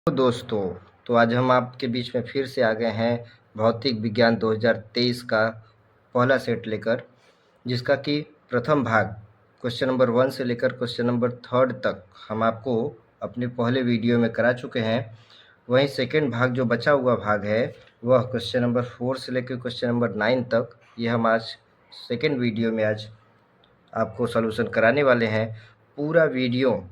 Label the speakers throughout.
Speaker 1: तो दोस्तों, तो आज हम आपके बीच में फिर से आ गए हैं भौतिक विज्ञान 2023 का पहला सेट लेकर, जिसका कि प्रथम भाग क्वेश्चन नंबर 1 से लेकर क्वेश्चन नंबर 3 तक हम आपको अपने पहले वीडियो में करा चुके हैं। वहीं सेकेंड भाग जो बचा हुआ भाग है वह क्वेश्चन नंबर 4 से लेकर क्वेश्चन नंबर 9 तक, ये हम आज सेकेंड वीडियो में आज आपको सॉल्यूशन कराने वाले हैं। पूरा वीडियो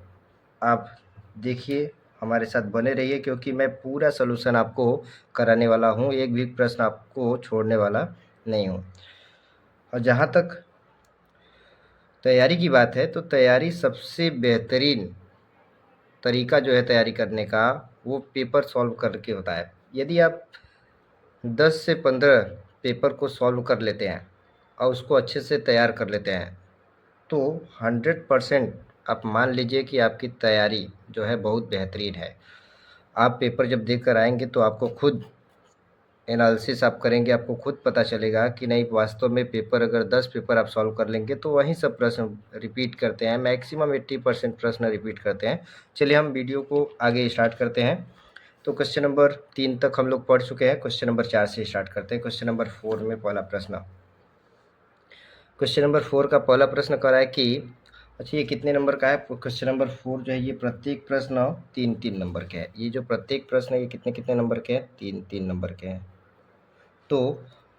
Speaker 1: आप देखिए, हमारे साथ बने रहिए, क्योंकि मैं पूरा सॉल्यूशन आपको कराने वाला हूँ, एक भी प्रश्न आपको छोड़ने वाला नहीं हूँ। और जहाँ तक तैयारी की बात है, तो तैयारी सबसे बेहतरीन तरीका जो है तैयारी करने का, वो पेपर सॉल्व करके होता है। यदि आप 10 से 15 पेपर को सॉल्व कर लेते हैं और उसको अच्छे से तैयार कर लेते हैं, तो 100% आप मान लीजिए कि आपकी तैयारी जो है बहुत बेहतरीन है। आप पेपर जब देख कर आएंगे तो आपको खुद एनालिसिस आप करेंगे, आपको खुद पता चलेगा कि नहीं, वास्तव में पेपर अगर 10 पेपर आप सॉल्व कर लेंगे तो वहीं सब प्रश्न रिपीट करते हैं, मैक्सिमम 80% प्रश्न रिपीट करते हैं। चलिए हम वीडियो को आगे स्टार्ट करते हैं। तो क्वेश्चन नंबर 3 तक हम लोग पढ़ चुके हैं, क्वेश्चन नंबर 4 से स्टार्ट करते हैं। क्वेश्चन नंबर 4 में पहला प्रश्न, क्वेश्चन नंबर 4 का पहला प्रश्न कह रहा है कि अच्छा, ये कितने नंबर का है? क्वेश्चन नंबर 4 जो है, ये प्रत्येक प्रश्न 3-3 नंबर के हैं। ये जो प्रत्येक प्रश्न है, ये कितने कितने नंबर के हैं? 3-3 नंबर के हैं। तो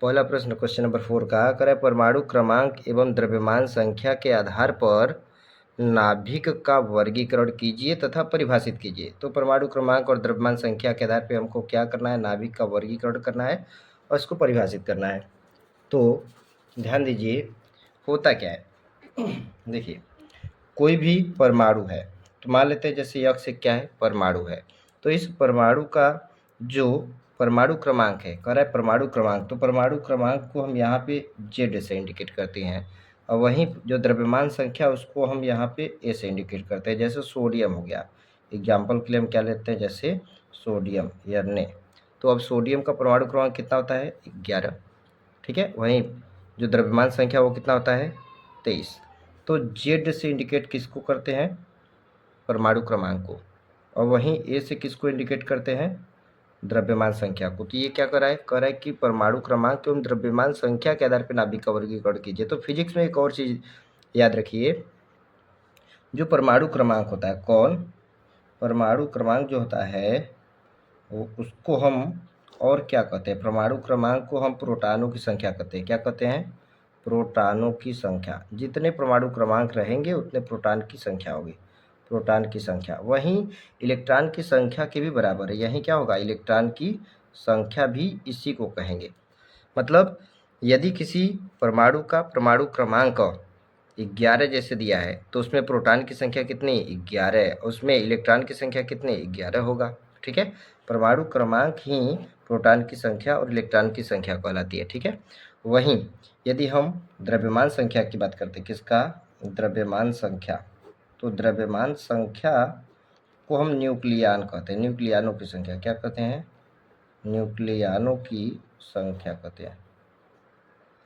Speaker 1: पहला प्रश्न क्वेश्चन नंबर 4 का कह रहा है, परमाणु क्रमांक एवं द्रव्यमान संख्या के आधार पर नाभिक का वर्गीकरण कीजिए तथा परिभाषित कीजिए। तो परमाणु क्रमांक और द्रव्यमान संख्या के आधार पर हमको क्या करना है? नाभिक का वर्गीकरण करना है और इसको परिभाषित करना है। तो ध्यान दीजिए, होता क्या है। देखिए, कोई भी परमाणु है, तो मान लेते हैं जैसे यक्ष एक क्या है? परमाणु है। तो इस परमाणु का जो परमाणु क्रमांक है, कह रहा है परमाणु क्रमांक, तो परमाणु क्रमांक को हम यहाँ पे जेड से इंडिकेट करते हैं, और वहीं जो द्रव्यमान संख्या उसको हम यहाँ पे ए से इंडिकेट करते हैं। जैसे सोडियम हो गया, एग्जाम्पल के लिए हम क्या लेते हैं? जैसे सोडियम या ने। तो अब सोडियम का परमाणु क्रमांक कितना होता है? 11। ठीक है, वहीं जो द्रव्यमान संख्या वो कितना होता है? 23। तो जेड से इंडिकेट किसको करते हैं? परमाणु क्रमांक को। और वहीं ए से किसको इंडिकेट करते हैं? द्रव्यमान संख्या को। तो ये क्या कर रहा है? कह रहा है कि परमाणु क्रमांक एवं द्रव्यमान संख्या के आधार पर नाभिक का वर्गीकरण कीजिए। तो फिजिक्स में एक और चीज याद रखिए, जो परमाणु क्रमांक होता है, कौन? परमाणु क्रमांक जो होता है वो, उसको हम और क्या कहते हैं? परमाणु क्रमांक को हम प्रोटॉनों की संख्या कहते हैं। क्या कहते हैं? प्रोटॉनों की संख्या। जितने परमाणु क्रमांक रहेंगे उतने प्रोटॉन की संख्या होगी, प्रोटॉन की संख्या। वहीं इलेक्ट्रॉन की संख्या के भी बराबर है। यहीं क्या होगा? इलेक्ट्रॉन की संख्या भी इसी को कहेंगे। मतलब यदि किसी परमाणु का परमाणु क्रमांक 11 जैसे दिया है, तो उसमें प्रोटॉन की संख्या कितनी? 11। उसमें इलेक्ट्रॉन की संख्या कितनी? 11 होगा। ठीक है, परमाणु क्रमांक ही प्रोटॉन की संख्या और इलेक्ट्रॉन की संख्या कहलाती है। ठीक है, वहीं यदि हम द्रव्यमान संख्या की बात करते हैं, किसका? द्रव्यमान संख्या। तो द्रव्यमान संख्या को हम न्यूक्लियन कहते हैं। न्यूक्लियनों की संख्या क्या कहते हैं? न्यूक्लियनों की संख्या कहते हैं।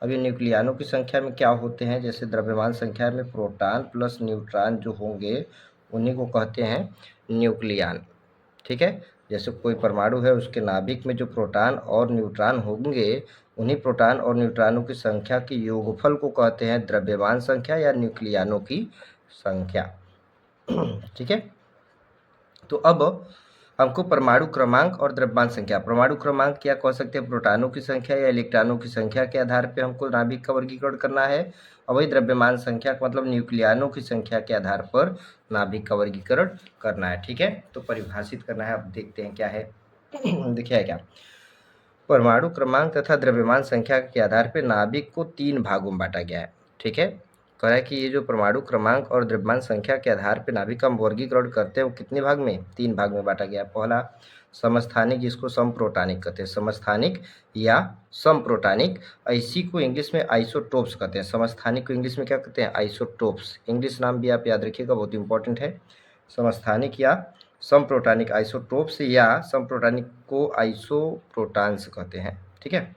Speaker 1: अब ये न्यूक्लियनों की संख्या में क्या होते हैं? जैसे द्रव्यमान संख्या में प्रोटॉन प्लस न्यूट्रॉन जो होंगे उन्हीं को कहते हैं न्यूक्लियन। ठीक है, जैसे कोई परमाणु है, उसके नाभिक में जो प्रोटॉन और न्यूट्रॉन होंगे, उन्हीं प्रोटॉन और न्यूट्रॉनों की संख्या के योगफल को कहते हैं द्रव्यमान संख्या या न्यूक्लियनों की संख्या। ठीक है, तो अब हमको परमाणु क्रमांक और द्रव्यमान संख्या, परमाणु क्रमांक क्या कह सकते हैं? प्रोटॉनों की संख्या या इलेक्ट्रॉनों की संख्या के आधार पे हमको नाभिक का वर्गीकरण करना है, और वही द्रव्यमान संख्या का मतलब न्यूक्लियनों की संख्या के आधार पर नाभिक का वर्गीकरण करना है। ठीक है, तो परिभाषित करना है। अब देखते हैं क्या है। देखिए क्या, परमाणु क्रमांक तथा द्रव्यमान संख्या के आधार पर नाभिक को 3 भागों में बांटा गया है। ठीक है, कह रहा है कि ये जो परमाणु क्रमांक और द्रव्यमान संख्या के आधार पर नाभिक का वर्गीकरण करते हैं वो कितने भाग में? 3 भाग में बांटा गया है। पहला समस्थानिक, जिसको समप्रोटॉनिक कहते हैं, समस्थानिक या समप्रोटॉनिक। इसी को इंग्लिश में आइसोटोप्स कहते हैं। समस्थानिक को इंग्लिश में क्या कहते हैं? आइसोटोप्स। इंग्लिश नाम भी आप याद रखिएगा, बहुत इंपॉर्टेंट है। समस्थानिक या समप्रोटॉनिक आइसोटोप्स, या समप्रोटॉनिक को आइसोप्रोटॉन्स कहते हैं। ठीक है,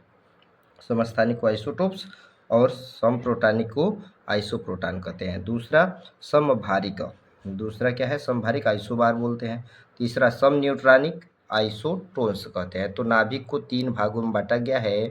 Speaker 1: समस्थानिक को आइसोटोप्स और समप्रोटॉनिक को आइसोप्रोटॉन कहते हैं। दूसरा समभारिक, दूसरा क्या है, समभारिक आइसोबार बोलते हैं। तीसरा सम न्यूट्रॉनिक आइसोटोन्स कहते हैं। तो नाभिक को 3 भागों में बांटा गया है,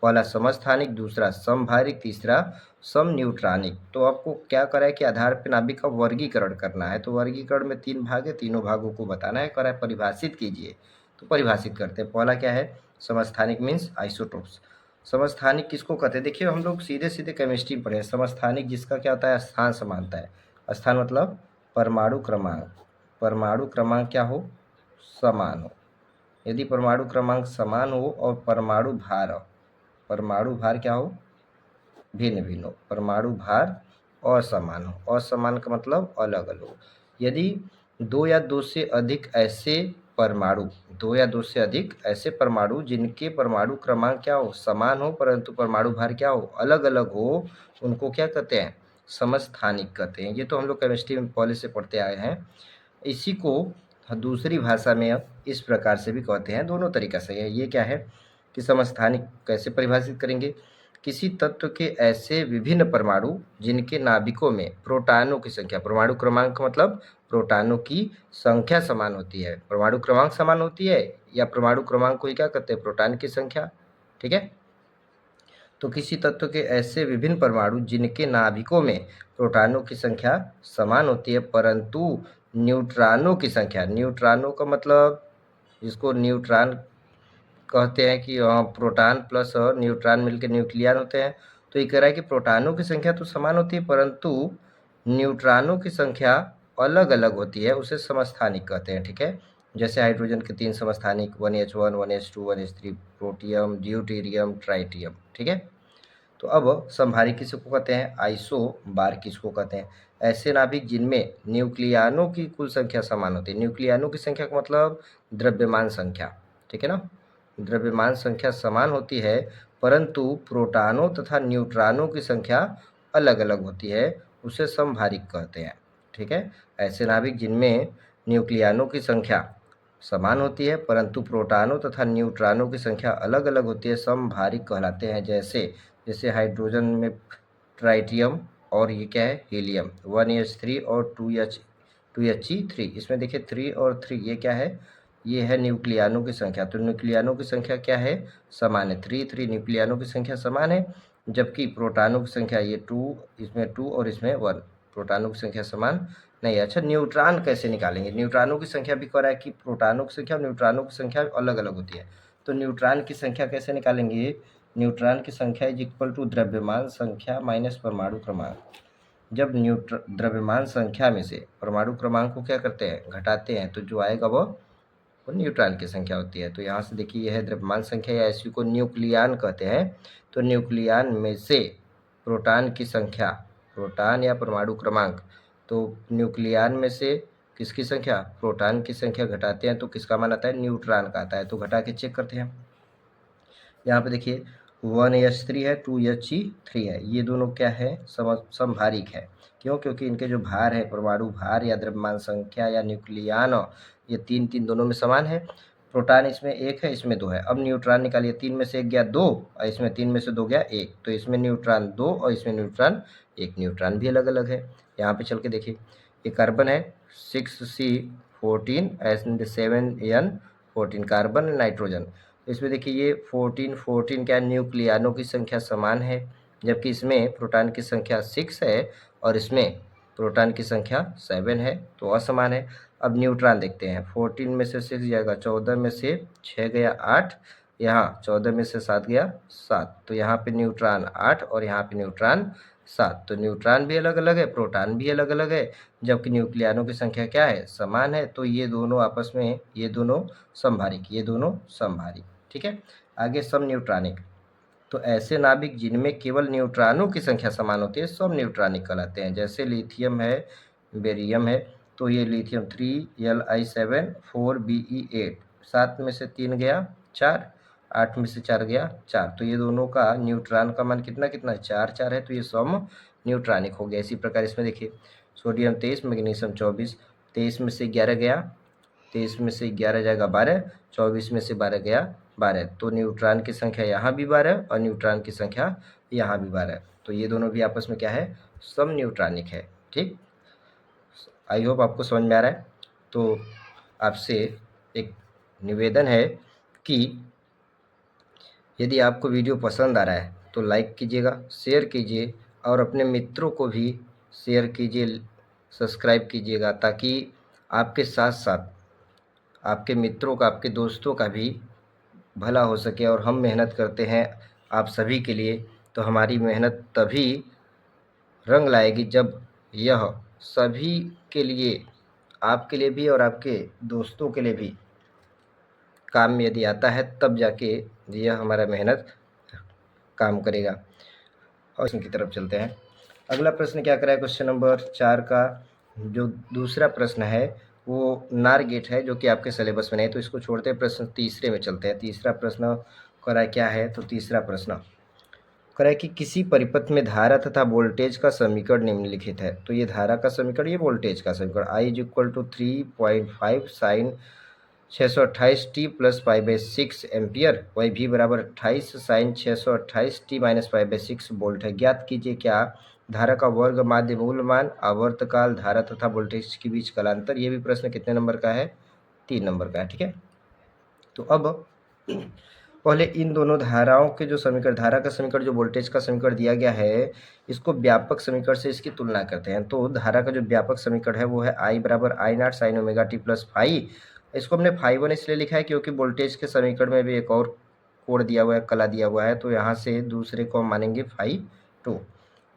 Speaker 1: पहला समस्थानिक, दूसरा समभारिक, तीसरा सम न्यूट्रॉनिक। तो आपको क्या करा है कि आधार पे नाभिक का वर्गीकरण करना है। तो वर्गीकरण में 3 भाग है, तीनों भागों को बताना है, करा है परिभाषित कीजिए। तो परिभाषित करते हैं। पहला क्या है, समस्थानिक मीन्स आइसोटोप्स। समस्थानिक किसको कहते हैं, देखिए हम लोग सीधे सीधे केमिस्ट्री पढ़े हैं। समस्थानिक जिसका क्या होता है, स्थान समानता है। स्थान मतलब परमाणु क्रमांक, परमाणु क्रमांक क्या हो, समान हो। यदि परमाणु क्रमांक समान हो और परमाणु भार क्या हो, भिन्न भिन्न हो, परमाणु भार असमान हो। असमान का मतलब अलग अलग हो। यदि दो या दो से अधिक ऐसे परमाणु, दो या दो से अधिक ऐसे परमाणु जिनके परमाणु क्रमांक क्या हो, समान हो, परंतु परमाणु भार क्या हो, अलग अलग हो, उनको क्या कहते हैं, समस्थानिक कहते हैं। ये तो हम लोग केमिस्ट्री में पहले से पढ़ते आए हैं। इसी को दूसरी भाषा में इस प्रकार से भी कहते हैं, दोनों तरीका से है। ये क्या है कि समस्थानिक कैसे परिभाषित करेंगे, किसी तत्व के ऐसे विभिन्न परमाणु जिनके नाभिकों में प्रोटॉनों की संख्या, परमाणु क्रमांक मतलब प्रोटॉनों की संख्या समान होती है। परमाणु क्रमांक समान होती है या परमाणु क्रमांक को ही क्या कहते हैं, प्रोटॉन की संख्या। ठीक है, तो किसी तत्व के ऐसे विभिन्न परमाणु जिनके नाभिकों में प्रोटॉनों की संख्या समान होती है, परंतु न्यूट्रॉनों की संख्या, न्यूट्रॉनों का मतलब जिसको न्यूट्रॉन कहते हैं कि प्रोटॉन प्लस न्यूट्रॉन मिलकर न्यूक्लियन होते हैं। तो ये कह रहा है कि प्रोटॉनों की संख्या तो समान होती है, परंतु न्यूट्रॉनों की संख्या अलग अलग होती है, उसे समस्थानिक कहते हैं। ठीक है, जैसे हाइड्रोजन के 3 समस्थानिक, 1H1, 1H2, 1H3, protium, deuterium, tritium. ठीक है, तो अब समभारिक किसको कहते हैं, आइसोबार किसको कहते हैं, ऐसे नाभिक जिनमें न्यूक्लियनों की कुल संख्या समान होती है। न्यूक्लियनों की संख्या का मतलब द्रव्यमान संख्या, ठीक है ना, द्रव्यमान संख्या समान होती है, परंतु प्रोटॉनों तथा न्यूट्रॉनों की संख्या अलग अलग होती है, उसे समभारिक कहते हैं। ठीक है, ऐसे नाभिक जिनमें न्यूक्लियनों की संख्या समान होती है, परंतु प्रोटॉनों तथा न्यूट्रॉनों की संख्या अलग अलग होती है, समभारिक कहलाते हैं। जैसे हाइड्रोजन में ट्राइटियम और ये क्या है, हीलियम, 1H3 और 2He3। इसमें देखिए 3 और 3 ये क्या है, ये है न्यूक्लियनों की संख्या। तो न्यूक्लियनों की संख्या क्या है, समान है, 3 न्यूक्लियनों की संख्या समान है, जबकि प्रोटॉनों की संख्या ये 2, इसमें 2 और इसमें 1, प्रोटॉनों की संख्या समान नहीं है। अच्छा, न्यूट्रॉन कैसे निकालेंगे, न्यूट्रॉनों की संख्या भी कह रहा है कि प्रोटॉनों की संख्या और न्यूट्रॉनों की संख्या अलग अलग होती है। तो न्यूट्रॉन की संख्या कैसे निकालेंगे, न्यूट्रॉन की संख्या इज इक्वल टू द्रव्यमान संख्या माइनस परमाणु क्रमांक। जब द्रव्यमान संख्या में से परमाणु क्रमांक को क्या करते हैं, घटाते हैं, तो जो आएगा वो न्यूट्रॉन की संख्या होती है। तो यहाँ से देखिए यह है द्रव्यमान संख्या, या इसी को न्यूक्लियन कहते हैं। तो न्यूक्लियन में से प्रोटॉन की संख्या, प्रोटॉन या परमाणु क्रमांक, तो न्यूक्लियन में से किसकी संख्या, प्रोटॉन की संख्या घटाते हैं तो किसका मान आता है, न्यूट्रॉन का आता है। तो घटा के चेक करते हैं। यहाँ पे देखिए 1H3 है, 2He3 है, ये दोनों क्या है, समभारिक है। क्यों, क्योंकि इनके जो भार है, परमाणु भार या द्रव्यमान संख्या या न्यूक्लियन, ये तीन तीन दोनों में समान है। प्रोटॉन इसमें 1 है, इसमें 2 है। अब न्यूट्रॉन निकालिए, 3 में से 1 गया 2 और इसमें 3 में से 2 गया 1, तो इसमें न्यूट्रॉन 2 और इसमें न्यूट्रॉन 1, न्यूट्रॉन भी अलग अलग है। यहाँ पे चल के देखिए, ये कार्बन है 6C14 and 7N14, carbon nitrogen. तो इसमें देखिए ये 14 क्या, न्यूक्लियनों की संख्या समान है, जबकि इसमें प्रोटॉन की संख्या 6 है और इसमें प्रोटॉन की संख्या 7 है, तो असमान है। अब न्यूट्रॉन देखते हैं, 14 में से 6 जाएगा, 14 में से 6 गया 8, यहाँ 14 में से 7 गया 7, तो यहाँ पे न्यूट्रॉन 8 और यहाँ पे न्यूट्रॉन 7। तो न्यूट्रॉन भी अलग अलग है, प्रोटॉन भी अलग अलग है, जबकि न्यूक्लियनों की संख्या क्या है, समान है। तो ये दोनों आपस में, ये दोनों समभारिक, ये दोनों समभारिक। ठीक है, आगे सम न्यूट्रॉनिक। तो ऐसे नाभिक जिनमें केवल न्यूट्रॉनों की संख्या समान होती है सम न्यूट्रॉनिक कहलाते हैं। जैसे लिथियम है, बेरियम है, तो ये लिथियम 3Li7 4Be8, 7 में से 3 गया 4, 8 में से 4 गया 4, तो ये दोनों का न्यूट्रॉन का मान कितना कितना, 4 4 है, तो ये सम न्यूट्रॉनिक हो गया। इसी प्रकार इसमें देखिए सोडियम 23, मैग्नीशियम 24, 23 में से 11 गया, 23 में से 11 जाएगा 12, 24 में से 12 गया 12, तो न्यूट्रॉन की संख्या यहाँ भी 12 और न्यूट्रॉन की संख्या यहाँ भी 12, तो ये दोनों भी आपस में क्या है, सम न्यूट्रॉनिक है। ठीक, आई होप आपको समझ में आ रहा है। तो आपसे एक निवेदन है कि यदि आपको वीडियो पसंद आ रहा है तो लाइक कीजिएगा, शेयर कीजिए और अपने मित्रों को भी शेयर कीजिए, सब्सक्राइब कीजिएगा, ताकि आपके साथ साथ आपके मित्रों का, आपके दोस्तों का भी भला हो सके। और हम मेहनत करते हैं आप सभी के लिए, तो हमारी मेहनत तभी रंग लाएगी जब यह सभी के लिए, आपके लिए भी और आपके दोस्तों के लिए भी काम में यदि आता है, तब जाके यह हमारा मेहनत काम करेगा। और इसकी तरफ चलते हैं। अगला प्रश्न क्या करा है, क्वेश्चन नंबर 4 का जो दूसरा प्रश्न है वो नार गेट है, जो कि आपके सिलेबस में नहीं है, तो इसको छोड़ते हैं, प्रश्न तीसरे में चलते हैं। तीसरा प्रश्न करा क्या है, तो तीसरा प्रश्न करा है कि किसी परिपथ में धारा तथा वोल्टेज का समीकरण निम्नलिखित है। तो ये धारा का समीकरण, ये वोल्टेज का समीकरण, I is equal to 3.5 sine 628t plus pi by 6 ampere, वही भी बराबर 28 sine 628t minus pi by 6 volt है। ज्ञात कीजिए क्या धारा का वर्ग माध्य मूल मान, आवर्तकाल, धारा तथा वोल्टेज के बीच कालांतर। ये भी प्रश्न कितने नंबर का है, 3 नंबर का है। ठीक है, तो अब पहले इन दोनों धाराओं के जो समीकरण, धारा का समीकरण जो वोल्टेज का समीकरण दिया गया है, इसको व्यापक समीकरण से इसकी तुलना करते हैं। तो धारा का जो व्यापक समीकरण है वो है I बराबर I not sine omega T plus phi. इसको हमने फाई वन इसलिए लिखा है क्योंकि वोल्टेज के समीकरण में भी एक और कोड दिया हुआ है, कला दिया हुआ है, तो यहाँ से दूसरे को हम मानेंगे फाई टू।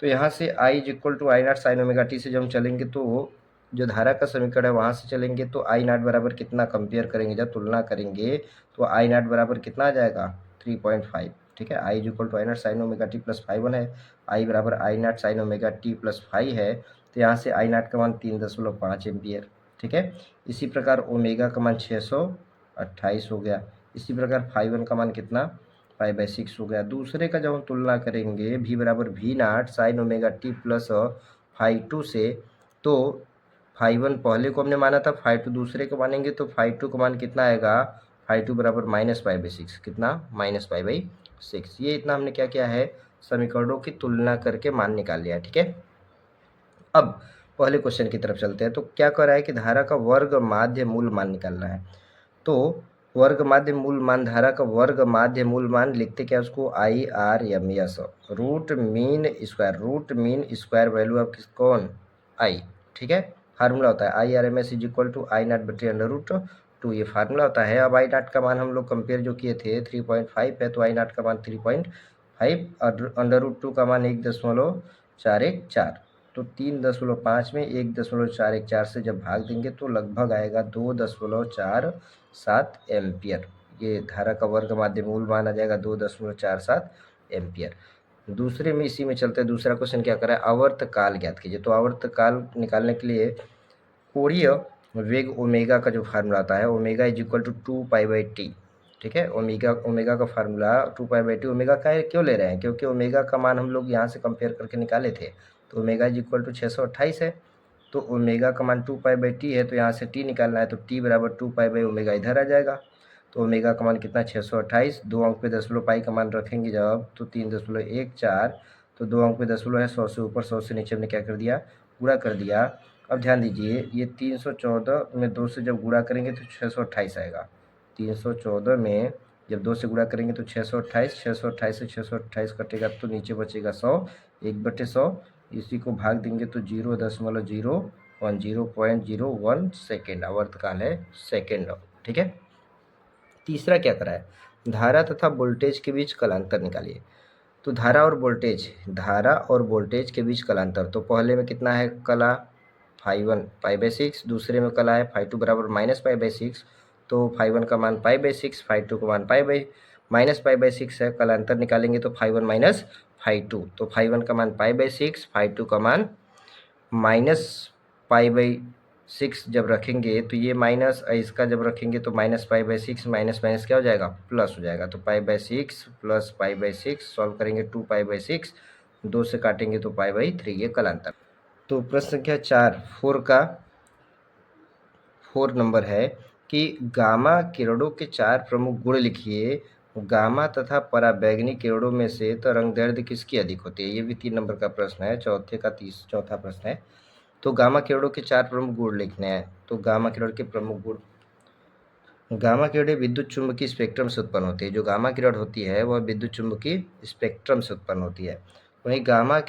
Speaker 1: तो यहाँ से I is equal to I not sine omega T से जब हम चलेंगे तो जो धारा का समीकरण है वहाँ से चलेंगे तो आई नॉट बराबर कितना, कंपेयर करेंगे जब तुलना करेंगे तो आई नॉट बराबर कितना आ जाएगा, 3.5। ठीक है, I is equal to I not sine omega T plus five one है, आई बराबर I not sine omega T plus five है, तो यहाँ से आई नॉट का मान 3.5 एम्पियर। ठीक है, इसी प्रकार ओमेगा का मान 628 हो गया। इसी प्रकार फाइव वन का मान कितना, 5/6 हो गया। दूसरे का जब हम तुलना करेंगे भी बराबर भी naught sine omega T plus phi two से, तो फाइव वन पहले को हमने माना था, फाइव टू दूसरे को मानेंगे तो फाइव टू का मान कितना आएगा, फाइव टू बराबर -5/6, कितना, -5/6। ये इतना हमने क्या किया है, समीकरणों की तुलना करके मान निकाल लिया। ठीक है, अब पहले क्वेश्चन की तरफ चलते हैं। तो क्या कर रहा है कि धारा का वर्ग माध्य मूल मान निकालना है। तो वर्ग माध्य मूल मान, धारा का वर्ग माध्य मूल मान लिखते क्या उसको, IRMS, root mean square value of कौन, आई। ठीक है, फार्मूला होता है IRMS is equal to I naught बटे अंडर रूट टू, ये फार्मूला होता है। अब आई नॉट का मान हम लोग कंपेयर जो किए थे 3.5 है, तो आई नॉट का मान 3.5, अंडर रूट टू का मान 1.414, तो 3.5 में 1.414 से जब भाग देंगे तो लगभग आएगा 2.47 एम्पियर। ये धारा का वर्ग माध्य मूल मान आ जाएगा 2.47 एम्पियर। दूसरे में इसी में चलते हैं, दूसरा क्वेश्चन क्या करा है, आवर्तकाल ज्ञात कीजिए। तो आवर्तकाल निकालने के लिए कोणीय वेग ओमेगा का जो फार्मूला आता है, omega is equal to 2π/t। ठीक है, ओमेगा का फार्मूला 2π/t। ओमेगा का क्यों ले रहे हैं, क्योंकि ओमेगा का मान हम लोग यहाँ से कंपेयर करके निकाले थे, तो ओमेगा इज इक्वल टू 628 है, तो ओमेगा का मान 2π/t है, तो यहाँ से t निकालना है, तो t बराबर 2π/ओमेगा इधर आ जाएगा। तो ओमेगा का मान कितना, 628, 2 अंक पे दशमलव पाई का मान रखेंगे जब, तो 3.14, तो 2 अंक पे दशमलव है, 100 से ऊपर 100 से नीचे हमने क्या कर दिया, गुणा कर दिया। अब ध्यान दीजिए, ये 314 में 2 से जब गुणा करेंगे तो 628 आएगा। 314 में जब 2 से गुणा करेंगे तो 628, 628 से 628 कटेगा तो नीचे बचेगा 100, 1/100, इसी को भाग देंगे तो 0.001 सेकेंड, आवर्तकाल है सेकेंड। ठीक है, तीसरा क्या करा है, धारा तथा वोल्टेज के बीच कलांतर निकालिए। तो धारा और वोल्टेज के बीच कलांतर, तो पहले में कितना है कला, फाइव वन π/6, दूसरे में कला है फाइव टू बराबर -π/6, तो फाइव वन का मान π/6, फाइव टू का मान -π/6 है। कलांतर निकालेंगे तो phi one minus phi two, तो फाइव वन का मान π/6, फाइव टू का मान -π/6 जब रखेंगे तो ये माइनस, इसका जब रखेंगे तो -π/6, माइनस माइनस क्या हो जाएगा, प्लस हो जाएगा। तो π/6 प्लस π/6 सॉल्व करेंगे 2π/6, 2 से काटेंगे तो π/3, ये कलांतर। तो प्रश्न संख्या 4 नंबर है कि गामा किरणों के 4 प्रमुख गुण लिखिए। गामा तथा पराबैंगनी किरणों में से तरंग दैर्ध्य किसकी अधिक होती है, ये भी 3 नंबर का प्रश्न है, चौथा प्रश्न है। तो गामा किरणों के 4 प्रमुख गुण लिखने हैं। तो गामा किरण के प्रमुख गुण, गामा किरणें विद्युत चुम्बकीय स्पेक्ट्रम से उत्पन्न होती है। जो गामा किरण होती है वह विद्युत चुम्बकीय स्पेक्ट्रम से उत्पन्न होती है। वहीं गामा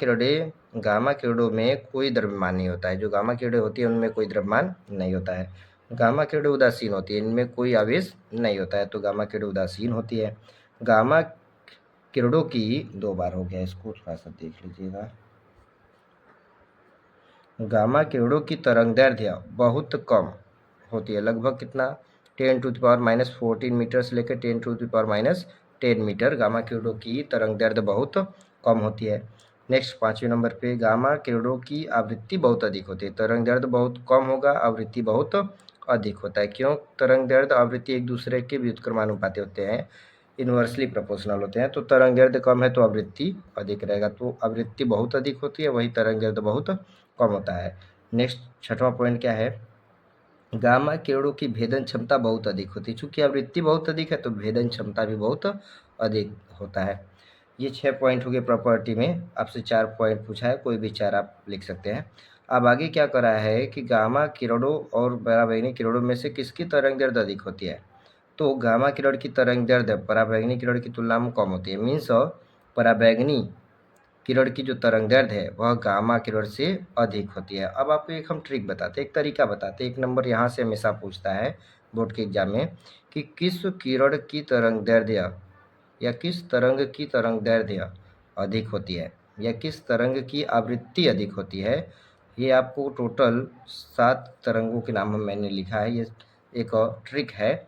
Speaker 1: किरणों में कोई द्रव्यमान नहीं होता है। जो गामा किरणें होती है उनमें कोई द्रव्यमान नहीं होता है। गामा किरणें उदासीन होती है, इनमें कोई आवेश नहीं होता है, तो गामा किरणें उदासीन होती है। गामा किरणों की 2 बार हो गया, इसको थोड़ा सा देख लीजिएगा। गामा किरणों की तरंगदैर्ध्य बहुत कम होती है, लगभग कितना 10⁻⁻14 मीटर से लेकर 10⁻⁻10 मीटर गामा किरणों की तरंगदैर्ध्य बहुत कम होती है। नेक्स्ट 5वें नंबर पे गामा किरणों की आवृत्ति बहुत अधिक होती है। तरंगदैर्ध्य बहुत कम होगा, आवृत्ति बहुत अधिक होता है। क्यों? तरंगदैर्ध्य आवृत्ति एक दूसरे के व्युत्क्रमानुपाती होते हैं, इन्वर्सली प्रोपोर्शनल होते हैं। तो तरंगदैर्ध्य कम है तो आवृत्ति अधिक रहेगा, तो आवृत्ति बहुत अधिक होती है, वही तरंगदैर्ध्य बहुत कम होता है। नेक्स्ट 6वां पॉइंट क्या है? गामा किरणों की भेदन क्षमता बहुत अधिक होती है। चूंकि आवृत्ति बहुत अधिक है तो भेदन क्षमता भी बहुत अधिक होता है। ये 6 पॉइंट हो गए प्रॉपर्टी में। आपसे 4 पॉइंट पूछा है, कोई भी 4 आप लिख सकते हैं। अब आगे क्या करा है कि गामा किरणों और पराबैंगनी किरणों में से किसकी तरंगदैर्ध्य अधिक होती है? तो गामा किरण की तरंगदैर्ध्य पराबैंगनी किरण की तुलना में कम होती है। मीन्स पराबैंगनी किरण की जो तरंगदैर्ध्य है वह गामा किरण से अधिक होती है। अब आपको एक हम ट्रिक बताते हैं, एक तरीका बताते हैं। 1 नंबर यहाँ से हमेशा पूछता है बोर्ड के एग्जाम में कि किस किरण की तरंगदैर्ध्य या किस तरंग की तरंगदैर्ध्य अधिक होती है या किस तरंग की आवृत्ति अधिक होती है। ये आपको टोटल 7 तरंगों के नाम मैंने लिखा है। ये एक ट्रिक है,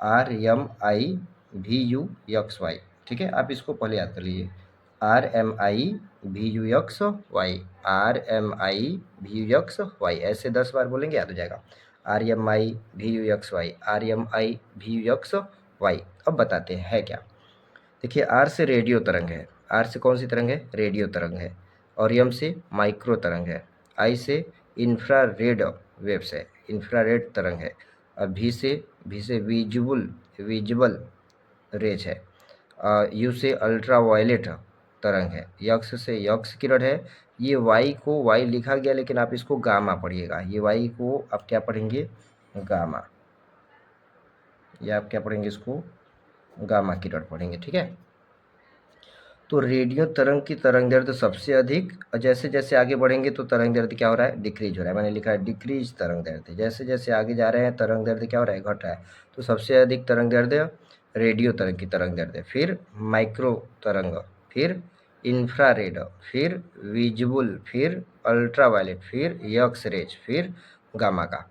Speaker 1: RMI VU XY। ठीक है, आप इसको पहले याद कर लीजिए। RMI VUXY, RMI VUXY, ऐसे 10 बार बोलेंगे याद हो जाएगा। RMI VUXY, RMI VUXY। अब बताते हैं है क्या। देखिए, R से रेडियो तरंग है। R से कौन सी तरंग है? रेडियो तरंग है। और M से माइक्रो तरंग है। I से इंफ्रारेड वेव्स है, इंफ्रारेड तरंग है। और V से विजिबल रेज है। U से अल्ट्रावायलेट तरंग है। यक्स से यक्स किरण है। ये Y को Y लिखा गया लेकिन आप इसको गामा पढ़िएगा। ये Y को आप क्या पढ़ेंगे? गामा। या आप क्या पढ़ेंगे? इसको गामा किरण पढ़ेंगे। ठीक है, तो रेडियो तरंग की तरंगदैर्ध्य सबसे अधिक, और जैसे जैसे आगे बढ़ेंगे तो तरंगदैर्ध्य क्या हो रहा है? डिक्रीज हो रहा है। मैंने लिखा है डिक्रीज तरंगदैर्ध्य। जैसे जैसे आगे जा रहे हैं तरंगदैर्ध्य क्या हो रहा है? घट रहा है। तो सबसे अधिक तरंगदैर्ध्य रेडियो तरंग की तरंगदैर्ध्य, फिर माइक्रो तरंग, फिर इंफ्रारेड, फिर विजिबल, फिर अल्ट्रावायलेट, फिर यक्स रेज, फिर गामा का।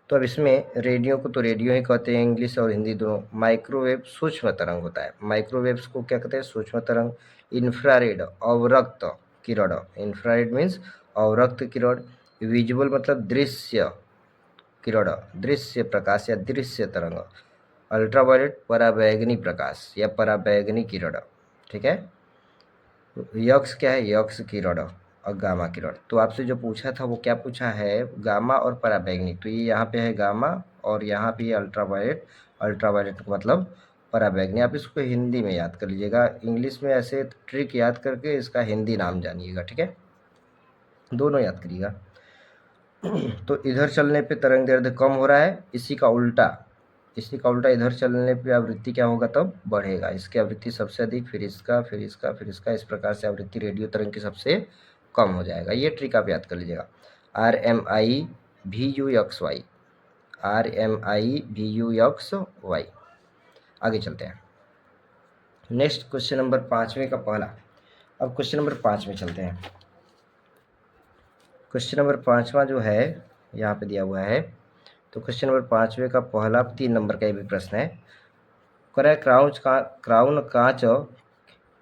Speaker 1: तो अब इसमें रेडियो को तो रेडियो ही कहते हैं, इंग्लिश और हिंदी दोनों। माइक्रोवेव सूक्ष्म तरंग होता है। माइक्रोवेव्स को क्या कहते हैं? सूक्ष्म तरंग। इंफ्रारेड अवरक्त किरण, इंफ्रारेड मीन्स अवरक्त किरण। विजुअल मतलब दृश्य किरण, दृश्य प्रकाश या दृश्य तरंग। अल्ट्रावायलेट पराबैंगनी प्रकाश या पराबैंगनी किरण। ठीक है, यक्स क्या है? यक्स किरण और गामा किरण। तो आपसे जो पूछा था वो क्या पूछा है? गामा और पराबैंगनी। तो ये यहाँ पे है गामा और यहाँ पे अल्ट्रावायलेट। अल्ट्रावायलेट मतलब पराबैंगनी। आप इसको हिंदी में याद कर लीजिएगा, इंग्लिश में ऐसे ट्रिक याद करके इसका हिंदी नाम जानिएगा। ठीक है, दोनों याद करिएगा। तो इधर चलने पे तरंगदैर्ध्य कम हो रहा है, इसी का उल्टा इधर चलने पे आवृत्ति क्या होगा? तब बढ़ेगा। इसकी आवृत्ति सबसे अधिक, फिर इसका, फिर इसका, फिर इसका। इस प्रकार से आवृत्ति रेडियो तरंग की सबसे कम हो जाएगा। ये ट्रिक आप याद कर लीजिएगा। RMI VUXY, RMI VUXY। आगे चलते हैं। नेक्स्ट क्वेश्चन नंबर 5वें का पहला। अब क्वेश्चन नंबर 5 में चलते हैं। क्वेश्चन नंबर 5वां जो है यहाँ पे दिया हुआ है। तो क्वेश्चन नंबर 5वें का पहला 3 नंबर का ये भी प्रश्न है। क्राउन कांच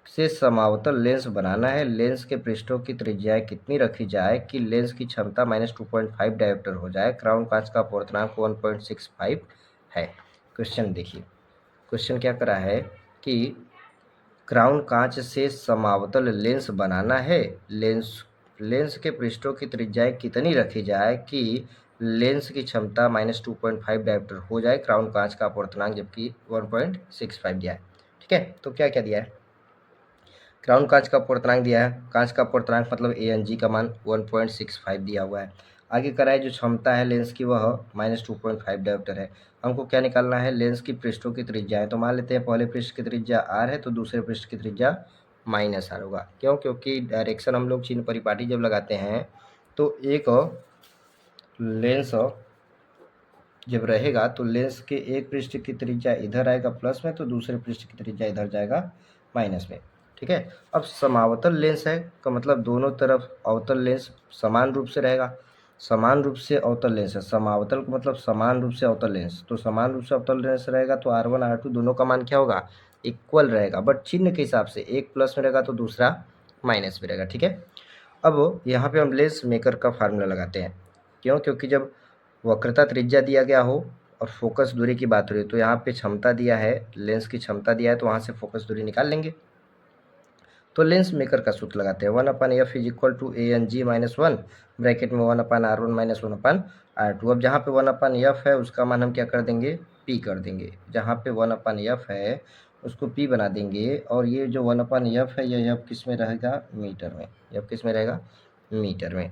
Speaker 1: से समावतल लेंस बनाना है। लेंस के पृष्ठों की त्रिज्या कितनी रखी जाए कि लेंस की क्षमता -2.5 डायोप्टर हो जाए। क्राउन कांच का अपवर्तनांक 1.65 है। क्वेश्चन देखिए, क्वेश्चन क्या करा है कि क्राउन कांच से समावतल लेंस बनाना है। लेंस के पृष्ठों की त्रिज्या कितनी रखी जाए कि लेंस की क्षमता -2.5 डायोप्टर हो जाए। क्राउन कांच का अपवर्तनांक जबकि 1.65 दिया है। ठीक है, तो क्या क्या दिया है? क्राउन कांच का अपवर्तनांक दिया है। कांच का अपवर्तनांक मतलब ANG का मान 1.65 दिया हुआ है। आगे कराए जो क्षमता है लेंस की वह -2.5 डायोप्टर है। हमको क्या निकालना है, लेंस की पृष्ठों की त्रिज्या है। तो मान लेते हैं पहले पृष्ठ की त्रिज्या r है तो दूसरे पृष्ठ की त्रिज्या -r होगा। क्यों? क्योंकि डायरेक्शन हम लोग चिन्ह परिपाटी जब लगाते हैं तो एक लेंस जब रहेगा तो लेंस के एक पृष्ठ की त्रिज्या इधर आएगा प्लस में, तो दूसरे पृष्ठ की त्रिज्या इधर जाएगा माइनस में। ठीक है। अब समावतल लेंस है का मतलब दोनों तरफ अवतल लेंस समान रूप से रहेगा। समान रूप से अवतल लेंस है, समावतल का मतलब समान रूप से अवतल लेंस। तो समान रूप से अवतल लेंस रहेगा तो R1 R2 दोनों का मान क्या होगा, इक्वल रहेगा, बट चिन्ह के हिसाब से एक प्लस में रहेगा तो दूसरा माइनस में रहेगा। ठीक है। अब यहाँ पे हम लेंस मेकर का फार्मूला लगाते हैं। क्यों? क्योंकि जब वक्रता त्रिज्या दिया गया हो और फोकस दूरी की बात हो रही है तो यहाँ पे क्षमता दिया है, लेंस की क्षमता दिया है, तो वहाँ से फोकस दूरी निकाल लेंगे। तो लेंस मेकर का सूत्र लगाते हैं 1/f is equal to ANG-1 bracket में 1/R1 माइनस 1/R2। अब जहाँ पे 1/f है उसका मान हम क्या कर देंगे, P कर देंगे। जहाँ पे 1/f है उसको P बना देंगे, और ये जो 1/f है यह किस में रहेगा, मीटर में। यह किस में रहेगा, मीटर में।